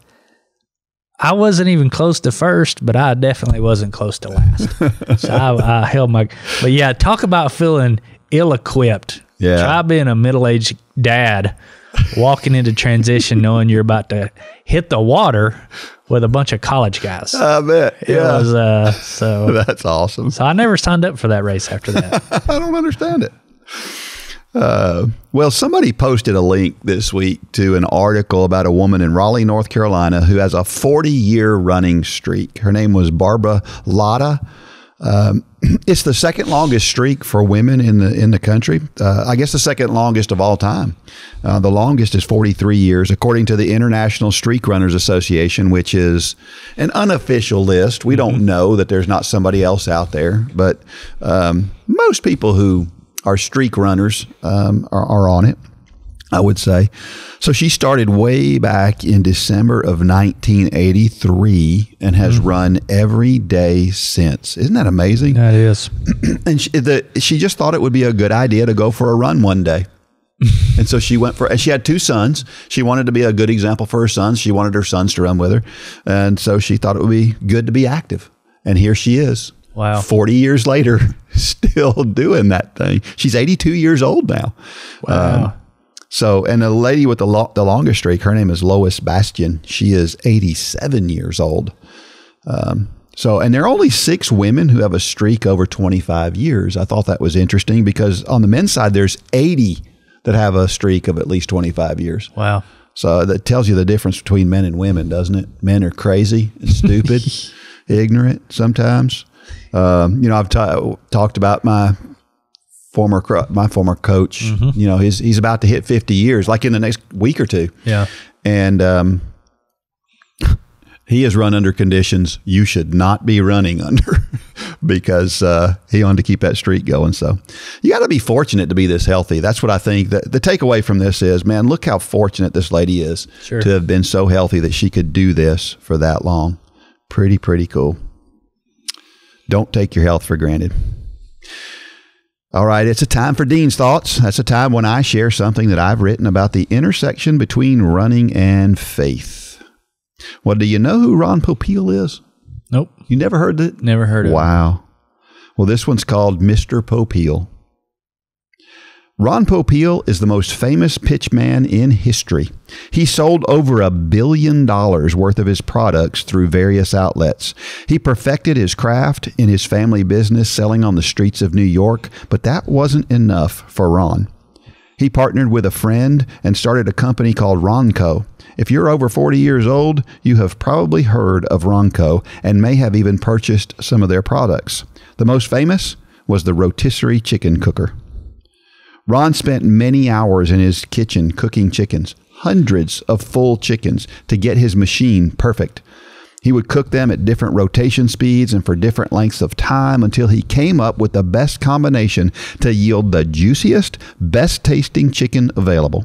I wasn't even close to first, but I definitely wasn't close to last. So I held my. But yeah, talk about feeling ill-equipped. Yeah. Try being a middle-aged dad walking into transition knowing you're about to hit the water with a bunch of college guys. I bet. It was, so that's awesome. So I never signed up for that race after that. I don't understand it. Well, somebody posted a link this week to an article about a woman in Raleigh, North Carolina, who has a 40-year running streak. Her name was Barbara Lotta. It's the second longest streak for women in the country. I guess the second longest of all time. The longest is 43 years, according to the International Streak Runners Association, which is an unofficial list. We don't know that there's not somebody else out there, but most people who are streak runners are on it, I would say. So she started way back in December of 1983 and has run every day since. Isn't that amazing? That is. And she just thought it would be a good idea to go for a run one day. And so she went and she had two sons. She wanted to be a good example for her sons. She wanted her sons to run with her. And so she thought it would be good to be active. And here she is. Wow. 40 years later, still doing that thing. She's 82 years old now. Wow. So, and the lady with the longest streak, her name is Lois Bastian. She is 87 years old. And there are only 6 women who have a streak over 25 years. I thought that was interesting because on the men's side, there's 80 that have a streak of at least 25 years. Wow. So that tells you the difference between men and women, doesn't it? Men are crazy and stupid, ignorant sometimes. I've talked about my former coach. He's about to hit 50 years, like in the next week or two. Yeah. And he has run under conditions you should not be running under because he wanted to keep that streak going. So you got to be fortunate to be this healthy. That's what I think. The takeaway from this is, man, look how fortunate this lady is to have been so healthy that she could do this for that long. Pretty cool. Don't take your health for granted. All right, it's a time for Dean's Thoughts. That's a time when I share something that I've written about the intersection between running and faith. Well, do you know who Ron Popiel is? Nope. You never heard it? Never heard of it. Wow. Well, this one's called Mr. Popiel. Ron Popiel is the most famous pitchman in history. He sold over $1 billion worth of his products through various outlets. He perfected his craft in his family business selling on the streets of New York, but that wasn't enough for Ron. He partnered with a friend and started a company called Ronco. If you're over 40 years old, you have probably heard of Ronco and may have even purchased some of their products. The most famous was the rotisserie chicken cooker. Ron spent many hours in his kitchen cooking chickens, hundreds of full chickens, to get his machine perfect. He would cook them at different rotation speeds and for different lengths of time until he came up with the best combination to yield the juiciest, best tasting chicken available.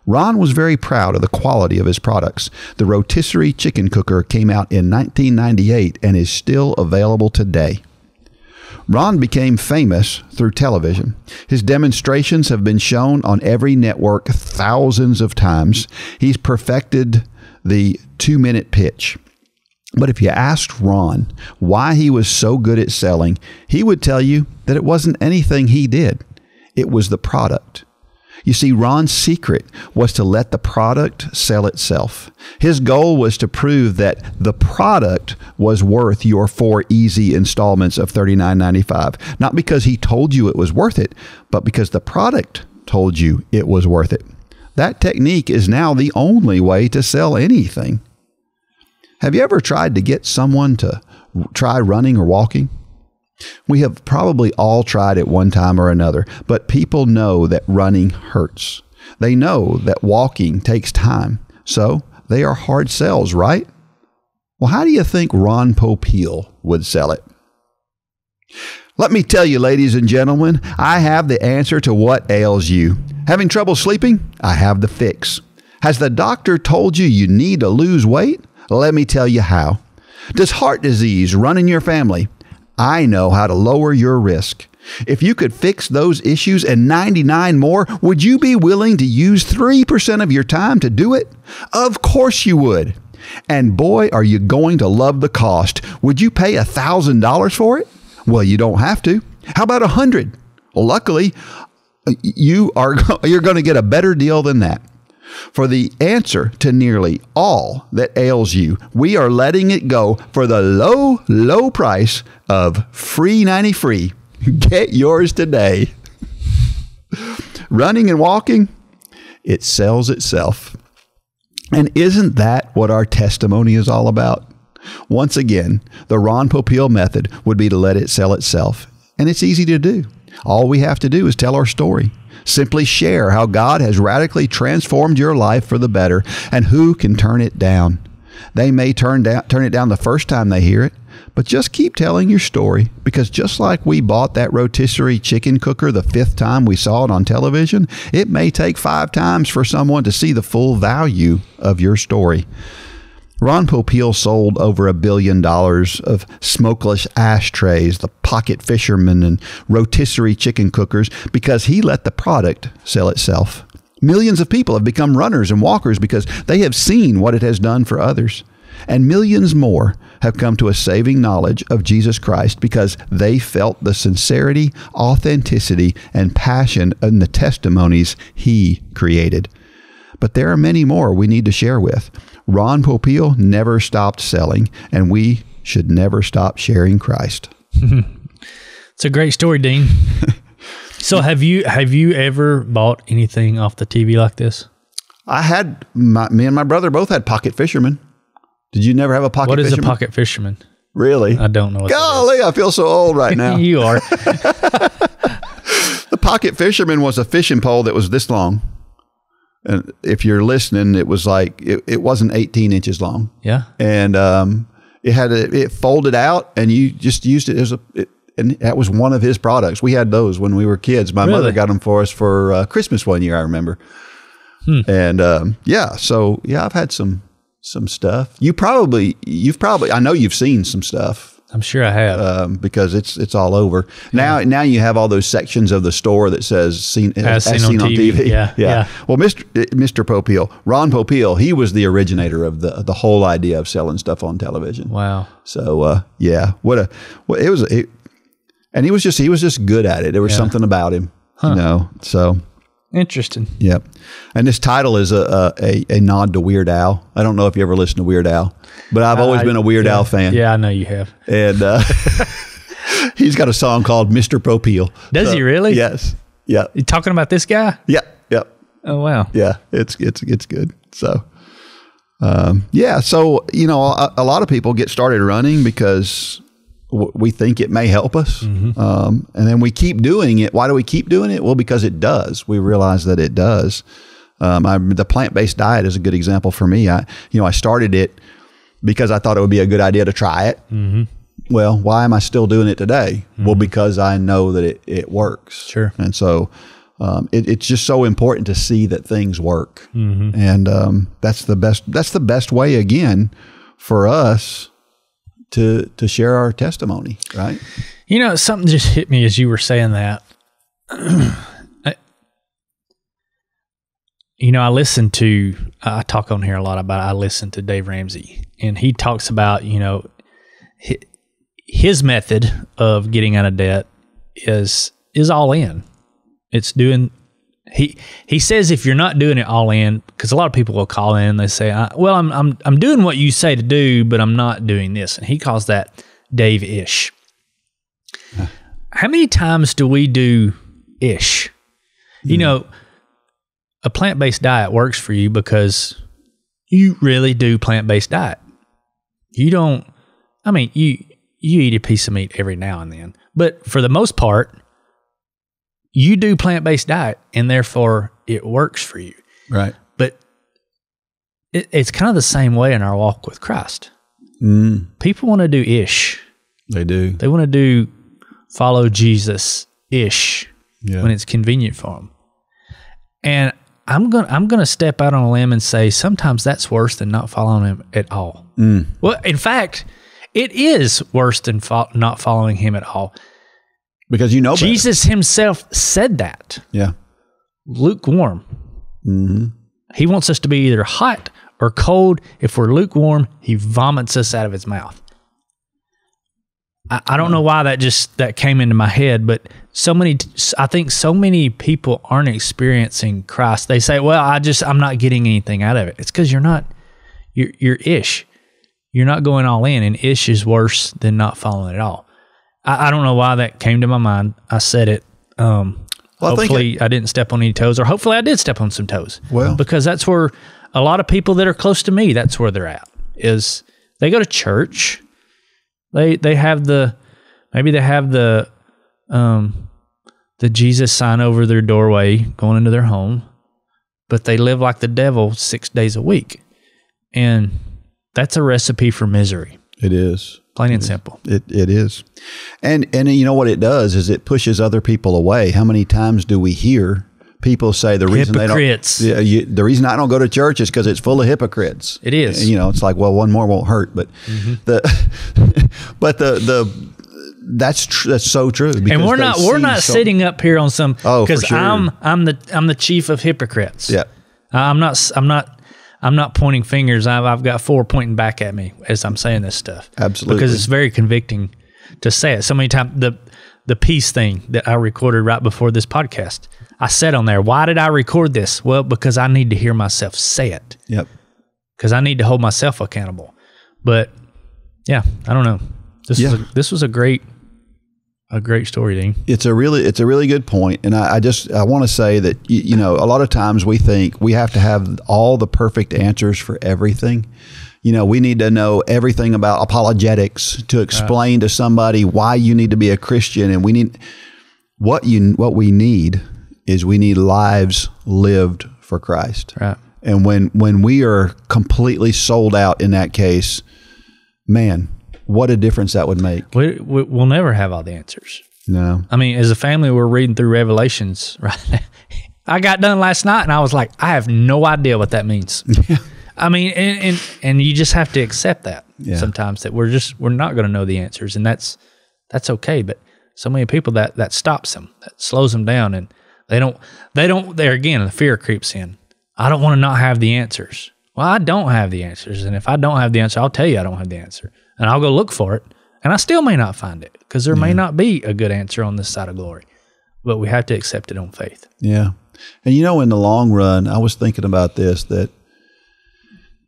Ron was very proud of the quality of his products. The rotisserie chicken cooker came out in 1998 and is still available today. Ron became famous through television. His demonstrations have been shown on every network thousands of times. He's perfected the 2-minute pitch. But if you asked Ron why he was so good at selling, he would tell you that it wasn't anything he did. It was the product. You see, Ron's secret was to let the product sell itself. His goal was to prove that the product was worth your 4 easy installments of $39.95. Not because he told you it was worth it, but because the product told you it was worth it. That technique is now the only way to sell anything. Have you ever tried to get someone to try running or walking? We have probably all tried at one time or another, but people know that running hurts. They know that walking takes time, so they are hard sells, right? Well, how do you think Ron Popiel would sell it? Let me tell you, ladies and gentlemen, I have the answer to what ails you. Having trouble sleeping? I have the fix. Has the doctor told you you need to lose weight? Let me tell you how. Does heart disease run in your family? I know how to lower your risk. If you could fix those issues and 99 more, would you be willing to use 3% of your time to do it? Of course you would. And boy, are you going to love the cost. Would you pay $1,000 for it? Well, you don't have to. How about $100? Well, luckily, you're going to get a better deal than that. For the answer to nearly all that ails you, we are letting it go for the low, low price of free 90 free. Get yours today. Running and walking, it sells itself. And isn't that what our testimony is all about? Once again, the Ron Popiel method would be to let it sell itself. And it's easy to do. All we have to do is tell our story. Simply share how God has radically transformed your life for the better, and who can turn it down. They may turn it down the first time they hear it, but just keep telling your story, because just like we bought that rotisserie chicken cooker the 5th time we saw it on television, it may take 5 times for someone to see the full value of your story. Ron Popiel sold over $1 billion of smokeless ashtrays, the pocket fishermen, and rotisserie chicken cookers because he let the product sell itself. Millions of people have become runners and walkers because they have seen what it has done for others. And millions more have come to a saving knowledge of Jesus Christ because they felt the sincerity, authenticity, and passion in the testimonies he created. But there are many more we need to share with. Ron Popiel never stopped selling, and we should never stop sharing Christ. It's a great story, Dean. So have you ever bought anything off the TV like this? I had, me and my brother both had pocket fishermen. Did you never have a pocket fisherman? What is a pocket fisherman? Really? I don't know what Golly, I feel so old right now. You are. The pocket fisherman was a fishing pole that was this long. And if you're listening, it was like, it wasn't 18 inches long. Yeah. And it folded out, and you just used it as and that was one of his products. We had those when we were kids. My mother got them for us for Christmas one year, I remember. And I've had some stuff. You've probably, I know you've seen some stuff. I'm sure I have. Because it's all over. Now you have all those sections of the store that says as seen on TV. Yeah. Well, Mr. Popiel, Ron Popiel, he was the originator of the whole idea of selling stuff on television. Wow. So and he was just good at it. There was something about him, so. Interesting. Yep. And this title is a nod to Weird Al. I don't know if you ever listened to Weird Al, but I've always been a Weird Al fan. Yeah, I know you have. And he's got a song called Mr. Popiel. Does he really? Yes. Yeah. You talking about this guy? Yeah. Yep. Oh, wow. Yeah. It's good. So, So, a lot of people get started running because we think it may help us. Mm-hmm. And then we keep doing it. Why do we keep doing it? Well, because it does. We realize that it does. The plant-based diet is a good example for me. I started it because I thought it would be a good idea to try it. Mm-hmm. Well, why am I still doing it today? Mm-hmm. Well, because I know that it works. Sure. And so it's just so important to see that things work. Mm-hmm. And that's the best way, again, for us to share our testimony, right? Something just hit me as you were saying that. I talk on here a lot about, I listen to Dave Ramsey, and he talks about, his method of getting out of debt is all in. It's doing, he says if you're not doing it all in, because a lot of people will call in and they say, I'm doing what you say to do, but I'm not doing this. And he calls that Dave-ish. Huh. How many times do we do ish? A plant-based diet works for you because you really do plant-based diet. You don't, I mean, you eat a piece of meat every now and then, but for the most part, you do plant-based diet, and therefore it works for you. Right. But it's kind of the same way in our walk with Christ. People want to do ish. They do. They want to do follow Jesus ish when it's convenient for them. And I'm gonna step out on a limb and say sometimes that's worse than not following him at all. Well, in fact, it is worse than not following him at all. Because you know better. Jesus himself said that. Yeah. Lukewarm. He wants us to be either hot or cold. If we're lukewarm, he vomits us out of his mouth. I don't know why that came into my head, but I think so many people aren't experiencing Christ. They say, well, I'm not getting anything out of it. It's because you're ish. You're not going all in, and ish is worse than not following at all. I don't know why that came to my mind. I said it. Hopefully I didn't step on any toes, or hopefully I did step on some toes. Well, because that's where a lot of people that are close to me, that's where they're at, is they go to church. They have the Jesus sign over their doorway going into their home, but they live like the devil 6 days a week. And that's a recipe for misery. It is. Plain and simple. It is. And you know what it does is it pushes other people away. How many times do we hear people say the reason hypocrites. the reason I don't go to church is because it's full of hypocrites. It is. And, it's like, well, one more won't hurt, but that's so true. And we're not sitting up here on some because sure. I'm the chief of hypocrites. Yeah. I'm not pointing fingers. I've got 4 pointing back at me as I'm saying this stuff. Absolutely. Because it's very convicting to say it. So many times, the peace thing that I recorded right before this podcast, I said on there, why did I record this? Well, because I need to hear myself say it. Yep. Because I need to hold myself accountable. But yeah, I don't know. This was a great story, Dean. It's a really good point. And I want to say that, a lot of times we think we have to have all the perfect answers for everything. We need to know everything about apologetics to explain to somebody why you need to be a Christian. And we need what we need lives lived for Christ. Right. And when we are completely sold out in that case, man, what a difference that would make. We'll never have all the answers. No. I mean, as a family, we're reading through Revelations, right? I got done last night and I was like, I have no idea what that means. I mean, and you just have to accept that sometimes that we're not going to know the answers, and that's okay. But so many people that stops them, that slows them down, and they don't, there again, the fear creeps in. I don't want to not have the answers. Well, I don't have the answers. And if I don't have the answer, I'll tell you I don't have the answer. And I'll go look for it. And I still may not find it because there may not be a good answer on this side of glory. But we have to accept it on faith. Yeah. And in the long run, I was thinking about this, that,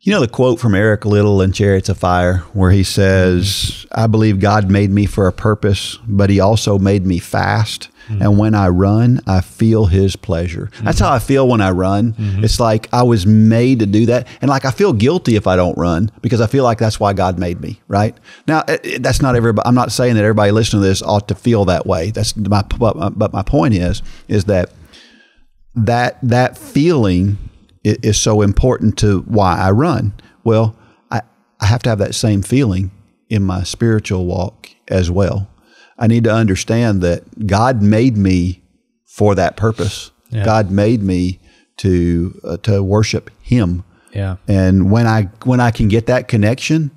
the quote from Eric Liddell in Chariots of Fire, where he says, I believe God made me for a purpose, but he also made me fast. And when I run, I feel his pleasure. That's how I feel when I run. It's like I was made to do that. And like I feel guilty if I don't run because I feel like that's why God made me, right? Now, that's not everybody. I'm not saying that everybody listening to this ought to feel that way. But my point is that feeling is so important to why I run. Well, I have to have that same feeling in my spiritual walk as well. I need to understand that God made me for that purpose. Yeah. God made me to worship him. Yeah. And when I can get that connection,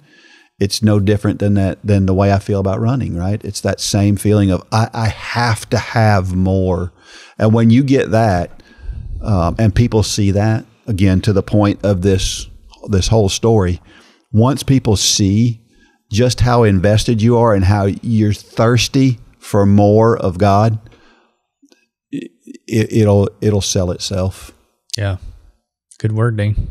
it's no different than the way I feel about running, right? It's that same feeling of I have to have more. And when you get that, and people see that, again, to the point of this whole story, once people see just how invested you are and how you're thirsty for more of God, it'll sell itself. Yeah. Good word, Dean.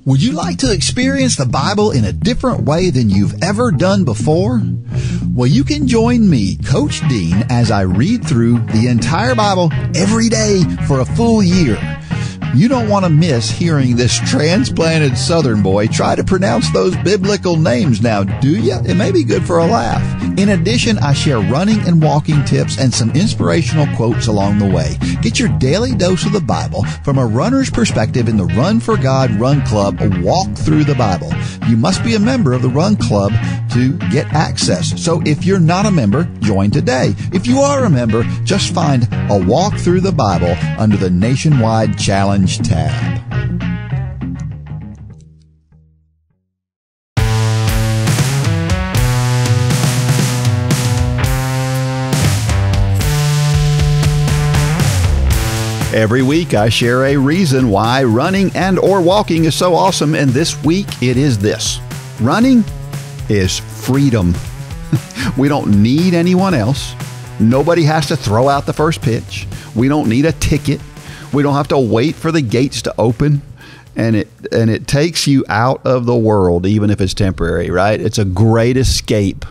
Would you like to experience the Bible in a different way than you've ever done before? Well, you can join me, Coach Dean, as I read through the entire Bible every day for a full year. You don't want to miss hearing this transplanted Southern boy try to pronounce those biblical names now, do you? It may be good for a laugh. In addition, I share running and walking tips and some inspirational quotes along the way. Get your daily dose of the Bible from a runner's perspective in the Run for God Run Club, a walk through the Bible. You must be a member of the Run Club to get access. So if you're not a member, join today. If you are a member, just find a walk through the Bible under the Nationwide Challenge tab. Every week I share a reason why running and or walking is so awesome, and this week it is this. Running is freedom. We don't need anyone else. Nobody has to throw out the first pitch. We don't need a ticket. We don't have to wait for the gates to open. And it takes you out of the world, even if it's temporary, right? It's a great escape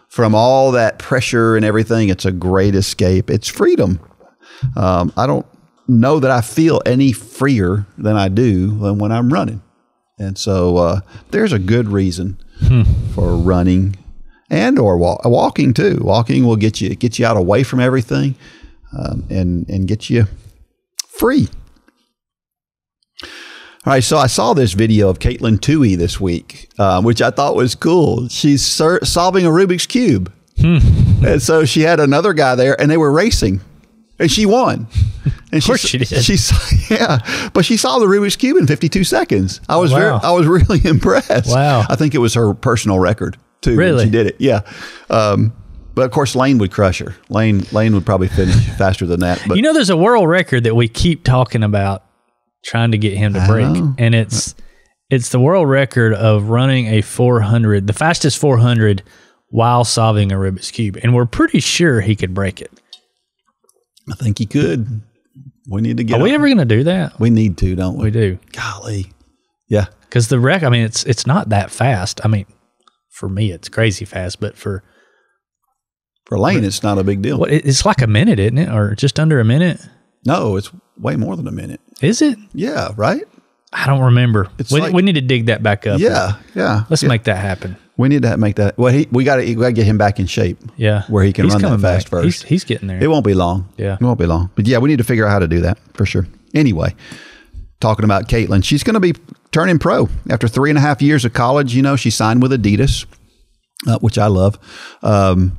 from all that pressure and everything. It's a great escape. It's freedom. I don't know that I feel any freer than I do when I'm running. And so there's a good reason for running and or walking too. Walking will get you out away from everything and get you free. All right, so I saw this video of Caitlin Toohey this week, which I thought was cool. She's solving a Rubik's Cube. And so she had another guy there, and they were racing. And she won. And of course she did. Yeah, but she solved the Rubik's Cube in 52 seconds. I was really impressed. Wow. I think it was her personal record too. Really? When she did it. Yeah. But of course, Lane would crush her. Lane would probably finish faster than that. But there's a world record that we keep talking about trying to get him to break, and it's the world record of running a 400, the fastest 400, while solving a Rubik's Cube, and we're pretty sure he could break it. I think he could. We need to get. Are we ever going to do that? We need to, don't we? We do. Golly, yeah. Because the wreck, it's not that fast. For me, it's crazy fast, but for Lane, it's not a big deal. Well, it's like a minute, isn't it, or just under a minute? No, it's way more than a minute. Is it? Yeah, right. I don't remember. We need to dig that back up. Yeah. Let's make that happen. We need to make that. Well, we got to get him back in shape. Yeah, where he can run that fast first. He's getting there. It won't be long. Yeah, it won't be long. But yeah, we need to figure out how to do that for sure. Anyway, talking about Caitlin, she's going to be turning pro after 3.5 years of college. She signed with Adidas, which I love, and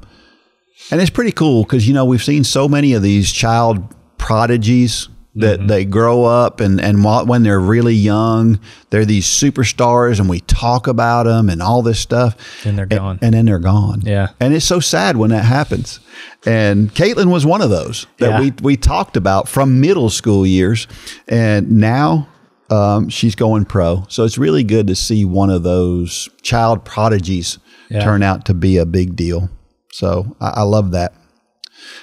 it's pretty cool because we've seen so many of these child prodigies that they grow up and when they're really young, they're these superstars and we talk about them and all this stuff. And they're gone. And then they're gone. Yeah. And it's so sad when that happens. And Caitlin was one of those that we talked about from middle school years. And now she's going pro. So it's really good to see one of those child prodigies turn out to be a big deal. So I love that.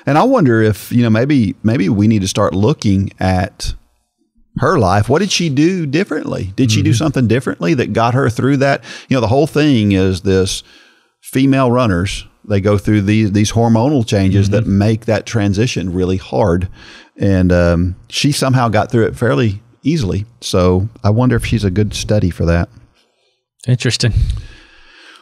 And I wonder if, maybe we need to start looking at her life. What did she do differently? Did she do something differently that got her through that? The whole thing is this female runners, they go through these hormonal changes that make that transition really hard. And she somehow got through it fairly easily. So I wonder if she's a good study for that. Interesting.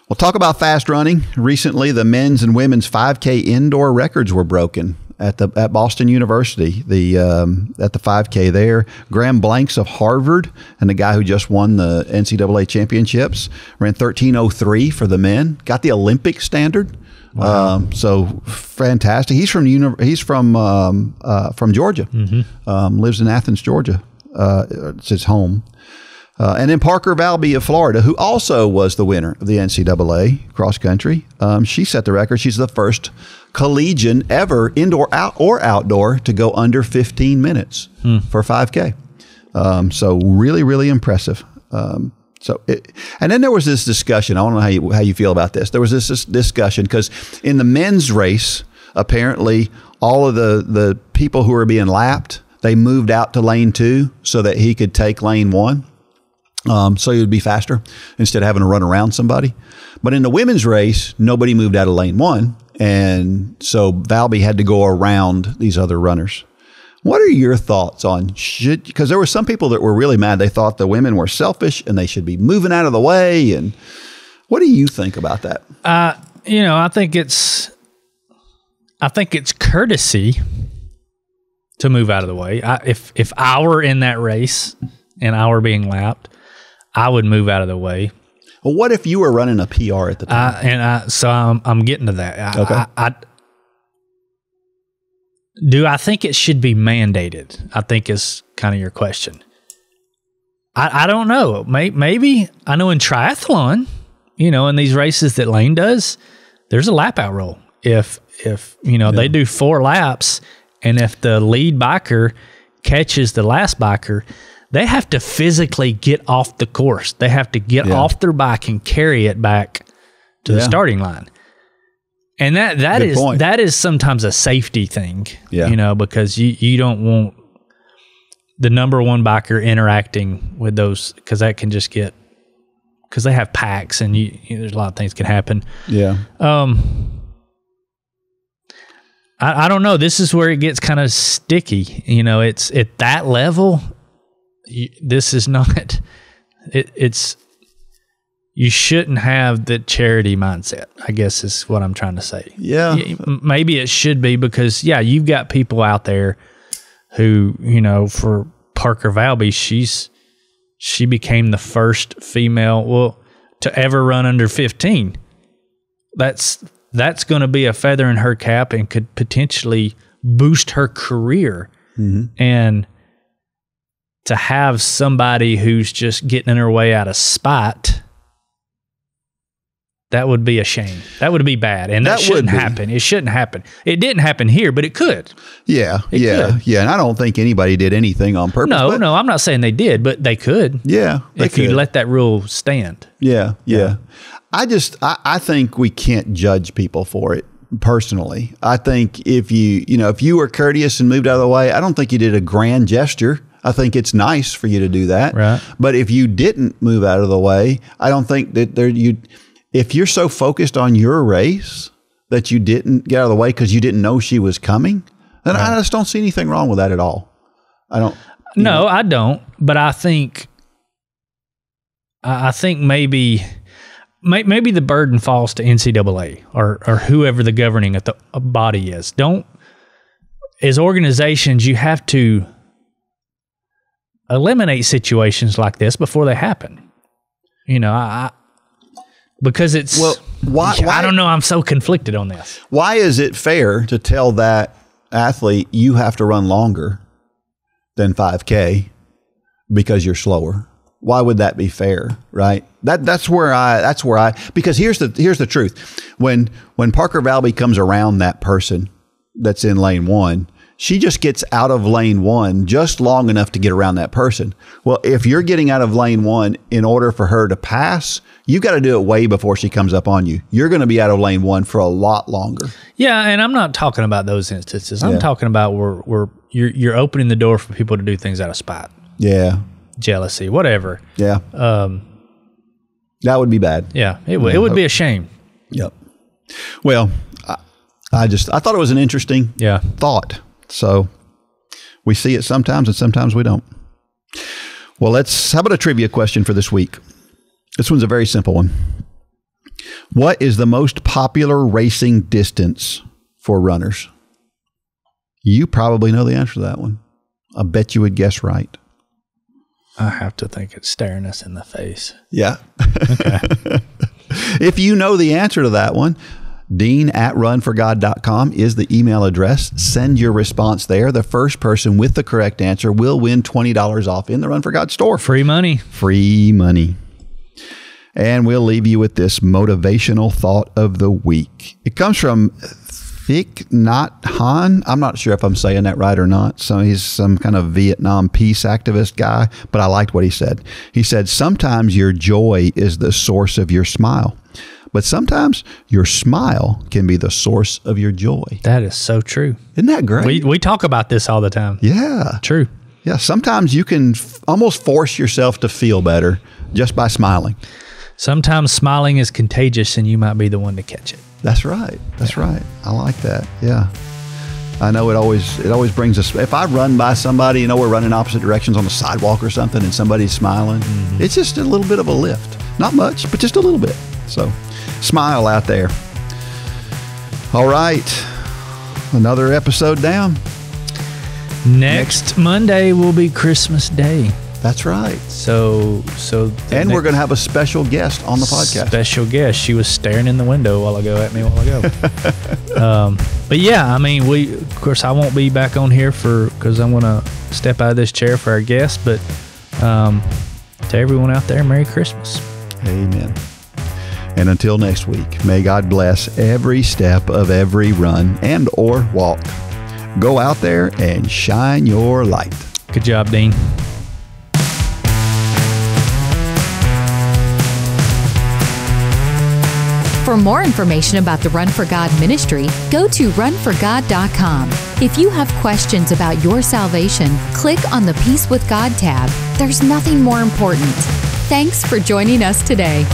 We'll talk about fast running. Recently, the men's and women's 5K indoor records were broken at Boston University. At the 5K there, Graham Blanks of Harvard and the guy who just won the NCAA championships ran 13:03 for the men. Got the Olympic standard. Wow. So fantastic. He's from Georgia. Lives in Athens, Georgia. It's his home. And then Parker Valby of Florida, who also was the winner of the NCAA cross country. She set the record. She's the first collegian ever, indoor or outdoor, to go under 15 minutes for 5K. So really, really impressive. And then there was this discussion. I don't know how you feel about this. There was this discussion because in the men's race, apparently all of the people who were being lapped, they moved out to lane 2 so that he could take lane 1. So he would be faster instead of having to run around somebody. But in the women's race, nobody moved out of lane 1. And so Valby had to go around these other runners. What are your thoughts on because there were some people that were really mad. They thought the women were selfish and they should be moving out of the way. And what do you think about that? I think it's courtesy to move out of the way. If I were in that race and I were being lapped, I would move out of the way. Well, what if you were running a PR at the time? So I'm getting to that. Okay. Do I think it should be mandated? I think is kind of your question. I don't know. Maybe. I know in triathlon, in these races that Lane does, there's a lap out rule. If they do 4 laps, and if the lead biker catches the last biker, they have to physically get off the course. They have to get off their bike and carry it back to the starting line. And that is sometimes a safety thing, because you don't want the number one biker interacting with those, because that can just get, because they have packs and there's a lot of things can happen. Yeah. I don't know. This is where it gets kind of sticky. It's at that level. This is not. It's. You shouldn't have the charity mindset, I guess is what I'm trying to say. Yeah. Maybe it should be because, you've got people out there who, for Parker Valby, she became the first female, to ever run under 15. That's going to be a feather in her cap and could potentially boost her career. Mm-hmm. And to have somebody who's just getting in her way out of spite, that would be a shame. That would be bad. And that shouldn't happen. It shouldn't happen. It didn't happen here, but it could. Yeah. Could. Yeah. And I don't think anybody did anything on purpose. No, I'm not saying they did, but they could. Yeah. If you let that rule stand. Yeah. I think we can't judge people for it personally. I think if you were courteous and moved out of the way, I don't think you did a grand gesture. I think it's nice for you to do that. Right. But if you didn't move out of the way, I don't think that if you're so focused on your race that you didn't get out of the way because you didn't know she was coming, then I just don't see anything wrong with that at all. I don't. No, I don't. But I think maybe the burden falls to NCAA or whoever the governing body is. As organizations, you have to eliminate situations like this before they happen. Because it's why I don't know. I'm so conflicted on this. Why is it fair to tell that athlete you have to run longer than 5K because you're slower? Why would that be fair? Right. That's where I because here's the truth. When Parker Valby comes around that person that's in lane 1, she just gets out of lane 1 just long enough to get around that person. Well, if you're getting out of lane 1 in order for her to pass, you've got to do it way before she comes up on you. You're going to be out of lane 1 for a lot longer. Yeah, and I'm not talking about those instances. I'm talking about where you're opening the door for people to do things out of spite. Yeah. Jealousy, whatever. Yeah. That would be bad. Yeah, it would be a shame. Yep. Well, I thought it was an interesting thought. So we see it sometimes and sometimes we don't. Well, how about a trivia question for this week? This one's a very simple one. What is the most popular racing distance for runners? You probably know the answer to that one. I bet you would guess right. I have to think it's staring us in the face. Yeah. Okay. If you know the answer to that one, dean@runforgod.com is the email address. Send your response there. The first person with the correct answer will win $20 off in the Run for God store. Free money. Free money. And we'll leave you with this motivational thought of the week. It comes from Thich Nhat Hanh. I'm not sure if I'm saying that right or not. So he's some kind of Vietnam peace activist guy, but I liked what he said. He said, sometimes your joy is the source of your smile. But sometimes your smile can be the source of your joy. That is so true. Isn't that great? We talk about this all the time. Yeah. True. Yeah. Sometimes you can almost force yourself to feel better just by smiling. Sometimes smiling is contagious and you might be the one to catch it. That's right. That's right. I like that. Yeah. I know it always brings us. If I run by somebody, we're running opposite directions on the sidewalk or something, and somebody's smiling, it's just a little bit of a lift. Not much, but just a little bit. So, smile out there. All right, another episode down. Next Monday will be Christmas Day. That's right. So, and we're going to have a special guest on the podcast. Special guest. She was staring in the window at me a while ago. But yeah, I mean, of course, I won't be back on here because I'm going to step out of this chair for our guest. But to everyone out there, Merry Christmas. Amen. And until next week, may God bless every step of every run and or walk. Go out there and shine your light. Good job, Dean. For more information about the Run for God ministry, go to runforgod.com. If you have questions about your salvation, click on the Peace with God tab. There's nothing more important. Thanks for joining us today.